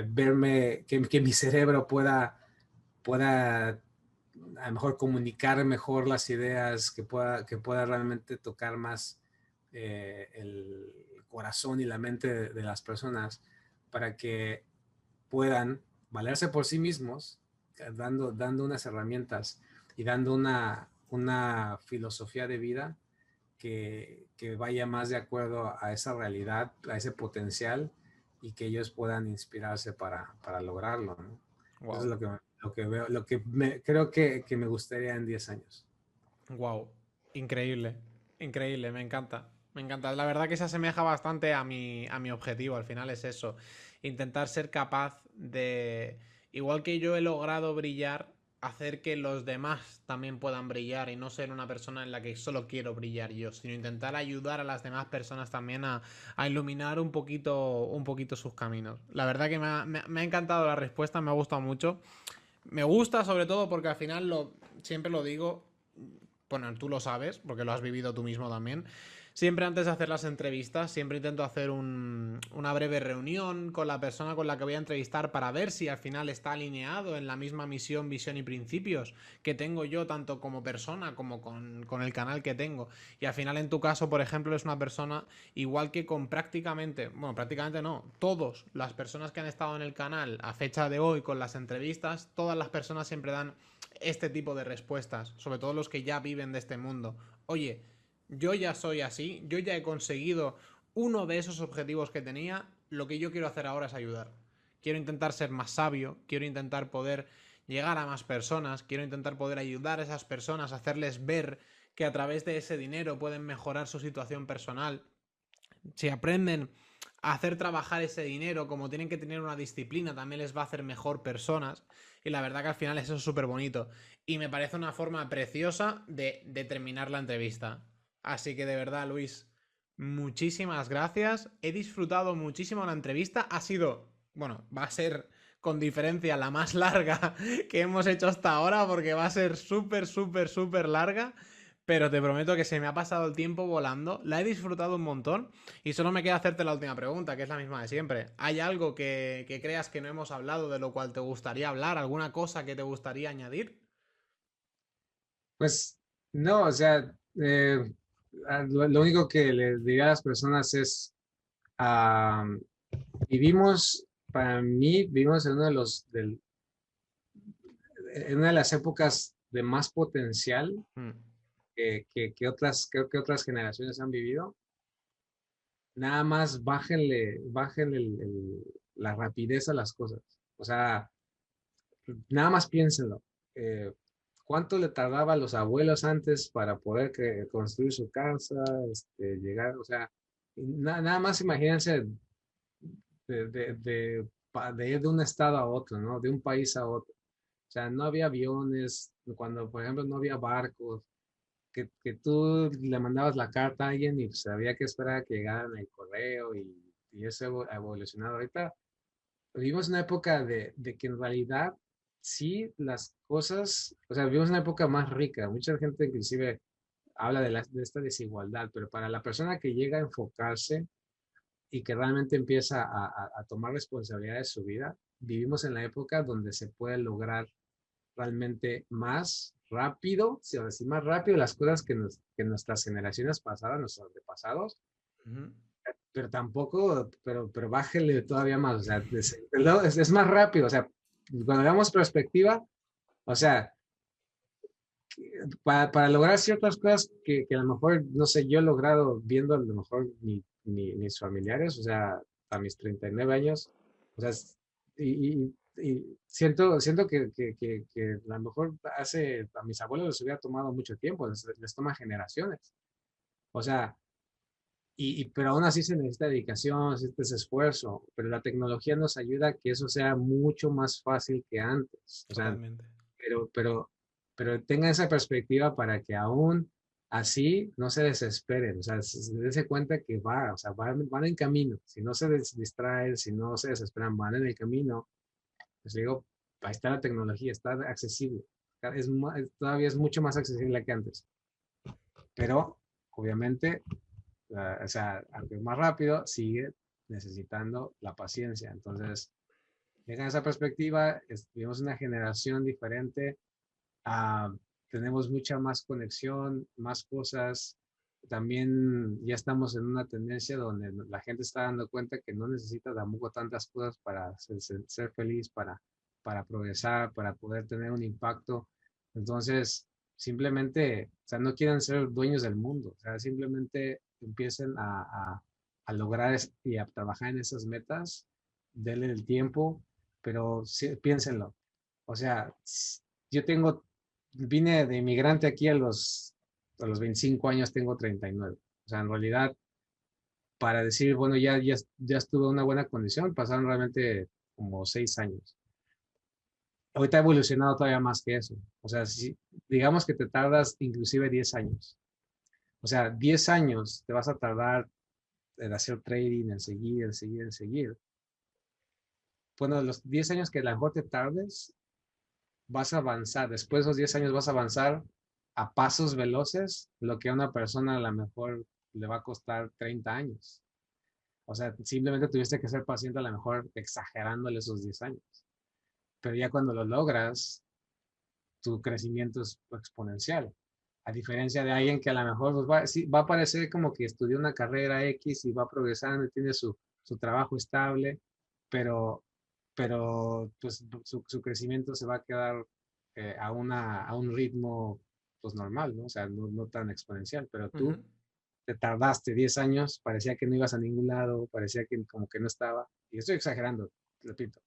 S3: verme, que mi cerebro pueda a lo mejor comunicar mejor las ideas, que pueda realmente tocar más el corazón y la mente de las personas para que puedan valerse por sí mismos, dando unas herramientas y dando una filosofía de vida que vaya más de acuerdo a esa realidad, a ese potencial, y que ellos puedan inspirarse para lograrlo, ¿no?
S2: Wow.
S3: Eso es lo que veo, creo que me gustaría en 10 años.
S2: Wow, increíble, increíble, me encanta. Me encanta. La verdad que se asemeja bastante a mi objetivo. Al final es eso. Intentar ser capaz de, igual que yo he logrado brillar, hacer que los demás también puedan brillar y no ser una persona en la que solo quiero brillar yo, sino intentar ayudar a las demás personas también a iluminar un poquito sus caminos. La verdad que me ha encantado la respuesta, me ha gustado mucho. Me gusta sobre todo porque al final siempre lo digo, bueno, tú lo sabes, porque lo has vivido tú mismo también. Siempre antes de hacer las entrevistas, siempre intento hacer una breve reunión con la persona con la que voy a entrevistar para ver si al final está alineado en la misma misión, visión y principios que tengo yo, tanto como persona como con el canal que tengo. Y al final, en tu caso, por ejemplo, es una persona igual que con prácticamente no, todas las personas que han estado en el canal a fecha de hoy con las entrevistas, todas las personas siempre dan este tipo de respuestas, sobre todo los que ya viven de este mundo. Oye, yo ya soy así, yo ya he conseguido uno de esos objetivos que tenía, lo que yo quiero hacer ahora es ayudar. Quiero intentar ser más sabio, quiero intentar poder llegar a más personas, quiero intentar poder ayudar a esas personas, hacerles ver que a través de ese dinero pueden mejorar su situación personal, si aprenden a hacer trabajar ese dinero, como tienen que tener una disciplina, también les va a hacer mejor personas. Y la verdad que al final eso es súper bonito. Y me parece una forma preciosa de terminar la entrevista. Así que de verdad, Luis, muchísimas gracias. He disfrutado muchísimo la entrevista. Ha sido, bueno, va a ser con diferencia la más larga que hemos hecho hasta ahora, porque va a ser súper, súper, súper larga. Pero te prometo que se me ha pasado el tiempo volando. La he disfrutado un montón. Y solo me queda hacerte la última pregunta, que es la misma de siempre. ¿Hay algo que creas que no hemos hablado, de lo cual te gustaría hablar? ¿Alguna cosa que te gustaría añadir?
S3: Pues no, o sea, lo único que le diría a las personas es, ah, vivimos, para mí, vivimos en en una de las épocas de más potencial
S2: Mm.
S3: que otras, creo que otras generaciones han vivido. Nada más bájenle la rapidez a las cosas. O sea, nada más piénsenlo. Eh, ¿Cuánto le tardaba a los abuelos antes para poder construir su casa, llegar? O sea, nada más imagínense de ir de un estado a otro, ¿no? De un país a otro. O sea, no había aviones, cuando, por ejemplo, no había barcos, que tú le mandabas la carta a alguien y pues había que esperar a que llegaran el correo y eso ha evolucionado. Ahorita vivimos una época de que en realidad sí las cosas, o sea, vivimos una época más rica. Mucha gente inclusive habla de esta desigualdad, pero para la persona que llega a enfocarse y que realmente empieza a tomar responsabilidad de su vida, vivimos en la época donde se puede lograr realmente más rápido, si decir más rápido las cosas que nuestras generaciones pasadas, nuestros antepasados,
S2: Ujú.
S3: pero tampoco, pero bájele todavía más, o sea, es más rápido, o sea, cuando veamos perspectiva, o sea, para lograr ciertas cosas que a lo mejor, no sé, yo he logrado viendo a lo mejor mis familiares, o sea, a mis 39 años, o sea, y siento que a lo mejor a mis abuelos les hubiera tomado mucho tiempo, les toma generaciones, o sea, pero aún así se necesita dedicación, se necesita ese esfuerzo, pero la tecnología nos ayuda a que eso sea mucho más fácil que antes, o sea,
S2: Totalmente.
S3: pero, pero, pero tenga esa perspectiva para que aún así no se desesperen, o sea, se dense cuenta que o sea, van en camino, si no se distraen, si no se desesperan, van en el camino, pues digo, ahí está la tecnología, está accesible, todavía es mucho más accesible que antes, pero obviamente, o sea, aunque es más rápido, sigue necesitando la paciencia, entonces, tengan esa perspectiva, vivimos una generación diferente. Ah, Tenemos mucha más conexión, más cosas. También ya estamos en una tendencia donde la gente está dando cuenta que no necesita tampoco tantas cosas para ser feliz, para progresar, para poder tener un impacto. Entonces, simplemente, o sea, no quieren ser dueños del mundo, o sea, simplemente empiecen a lograr y a trabajar en esas metas, denle el tiempo, pero sí, piénsenlo. O sea, vine de inmigrante aquí a los 25 años, tengo 39. O sea, en realidad, para decir, bueno, ya estuve en una buena condición, pasaron realmente como 6 años. Ahorita ha evolucionado todavía más que eso. O sea, si, digamos que te tardas inclusive 10 años. O sea, 10 años te vas a tardar en hacer trading, en seguir, en seguir, en seguir. Bueno, los 10 años que a lo mejor te tardes, vas a avanzar. Después de esos 10 años vas a avanzar a pasos veloces, lo que a una persona a lo mejor le va a costar 30 años. O sea, simplemente tuviste que ser paciente a lo mejor exagerándole esos 10 años. Pero ya cuando lo logras, tu crecimiento es exponencial. A diferencia de alguien que a lo mejor pues, sí, va a parecer como que estudió una carrera X y va progresando y tiene su trabajo estable, pero, pero pues, su crecimiento se va a quedar a un ritmo pues normal, ¿no? O sea, no tan exponencial, pero tú
S2: Ujú.
S3: te tardaste 10 años, parecía que no ibas a ningún lado, parecía que como que no estaba, y estoy exagerando, repito,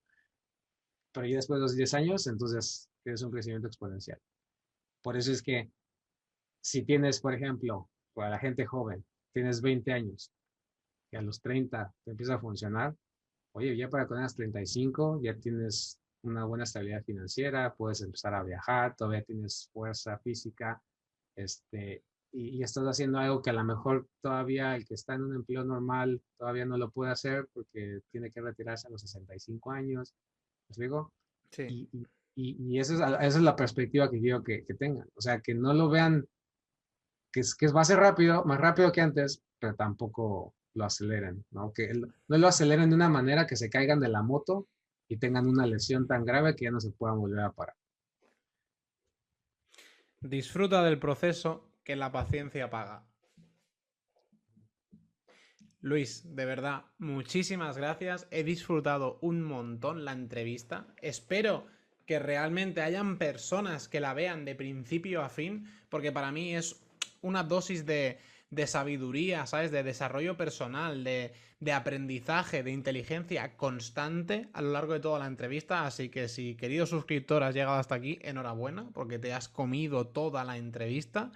S3: pero ya después de los 10 años, entonces tienes un crecimiento exponencial. Por eso es que si tienes, por ejemplo, para la gente joven, tienes 20 años y a los 30 te empieza a funcionar, oye, ya para cuando tengas 35 ya tienes una buena estabilidad financiera, puedes empezar a viajar, todavía tienes fuerza física, este, y estás haciendo algo que a lo mejor todavía el que está en un empleo normal todavía no lo puede hacer porque tiene que retirarse a los 65 años. ¿Me digo?
S2: Sí.
S3: Y esa es la perspectiva que quiero que tengan. O sea, que no lo vean, que va a ser rápido, más rápido que antes, pero tampoco lo aceleren, ¿no? No lo aceleren de una manera que se caigan de la moto y tengan una lesión tan grave que ya no se puedan volver a parar.
S2: Disfruta del proceso, que la paciencia paga. Luis, de verdad, muchísimas gracias. He disfrutado un montón la entrevista. Espero que realmente hayan personas que la vean de principio a fin, porque para mí es una dosis de sabiduría, ¿sabes? De desarrollo personal, de aprendizaje, de inteligencia constante a lo largo de toda la entrevista. Así que si, querido suscriptor, has llegado hasta aquí, enhorabuena, porque te has comido toda la entrevista.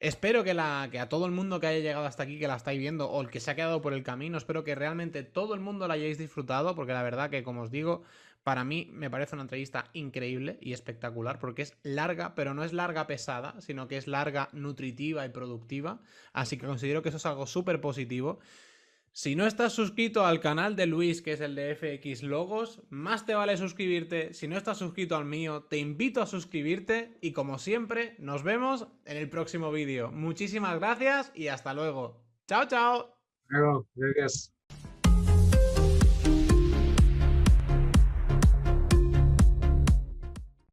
S2: Espero que a todo el mundo que haya llegado hasta aquí, que la estáis viendo, o el que se ha quedado por el camino, espero que realmente todo el mundo la hayáis disfrutado, porque la verdad que, como os digo, para mí me parece una entrevista increíble y espectacular, porque es larga, pero no es larga pesada, sino que es larga, nutritiva y productiva, así que considero que eso es algo súper positivo. Si no estás suscrito al canal de Luis, que es el de FX Logos, más te vale suscribirte. Si no estás suscrito al mío, te invito a suscribirte y como siempre, nos vemos en el próximo vídeo. Muchísimas gracias y hasta luego. ¡Chao, chao!
S3: Luego, gracias.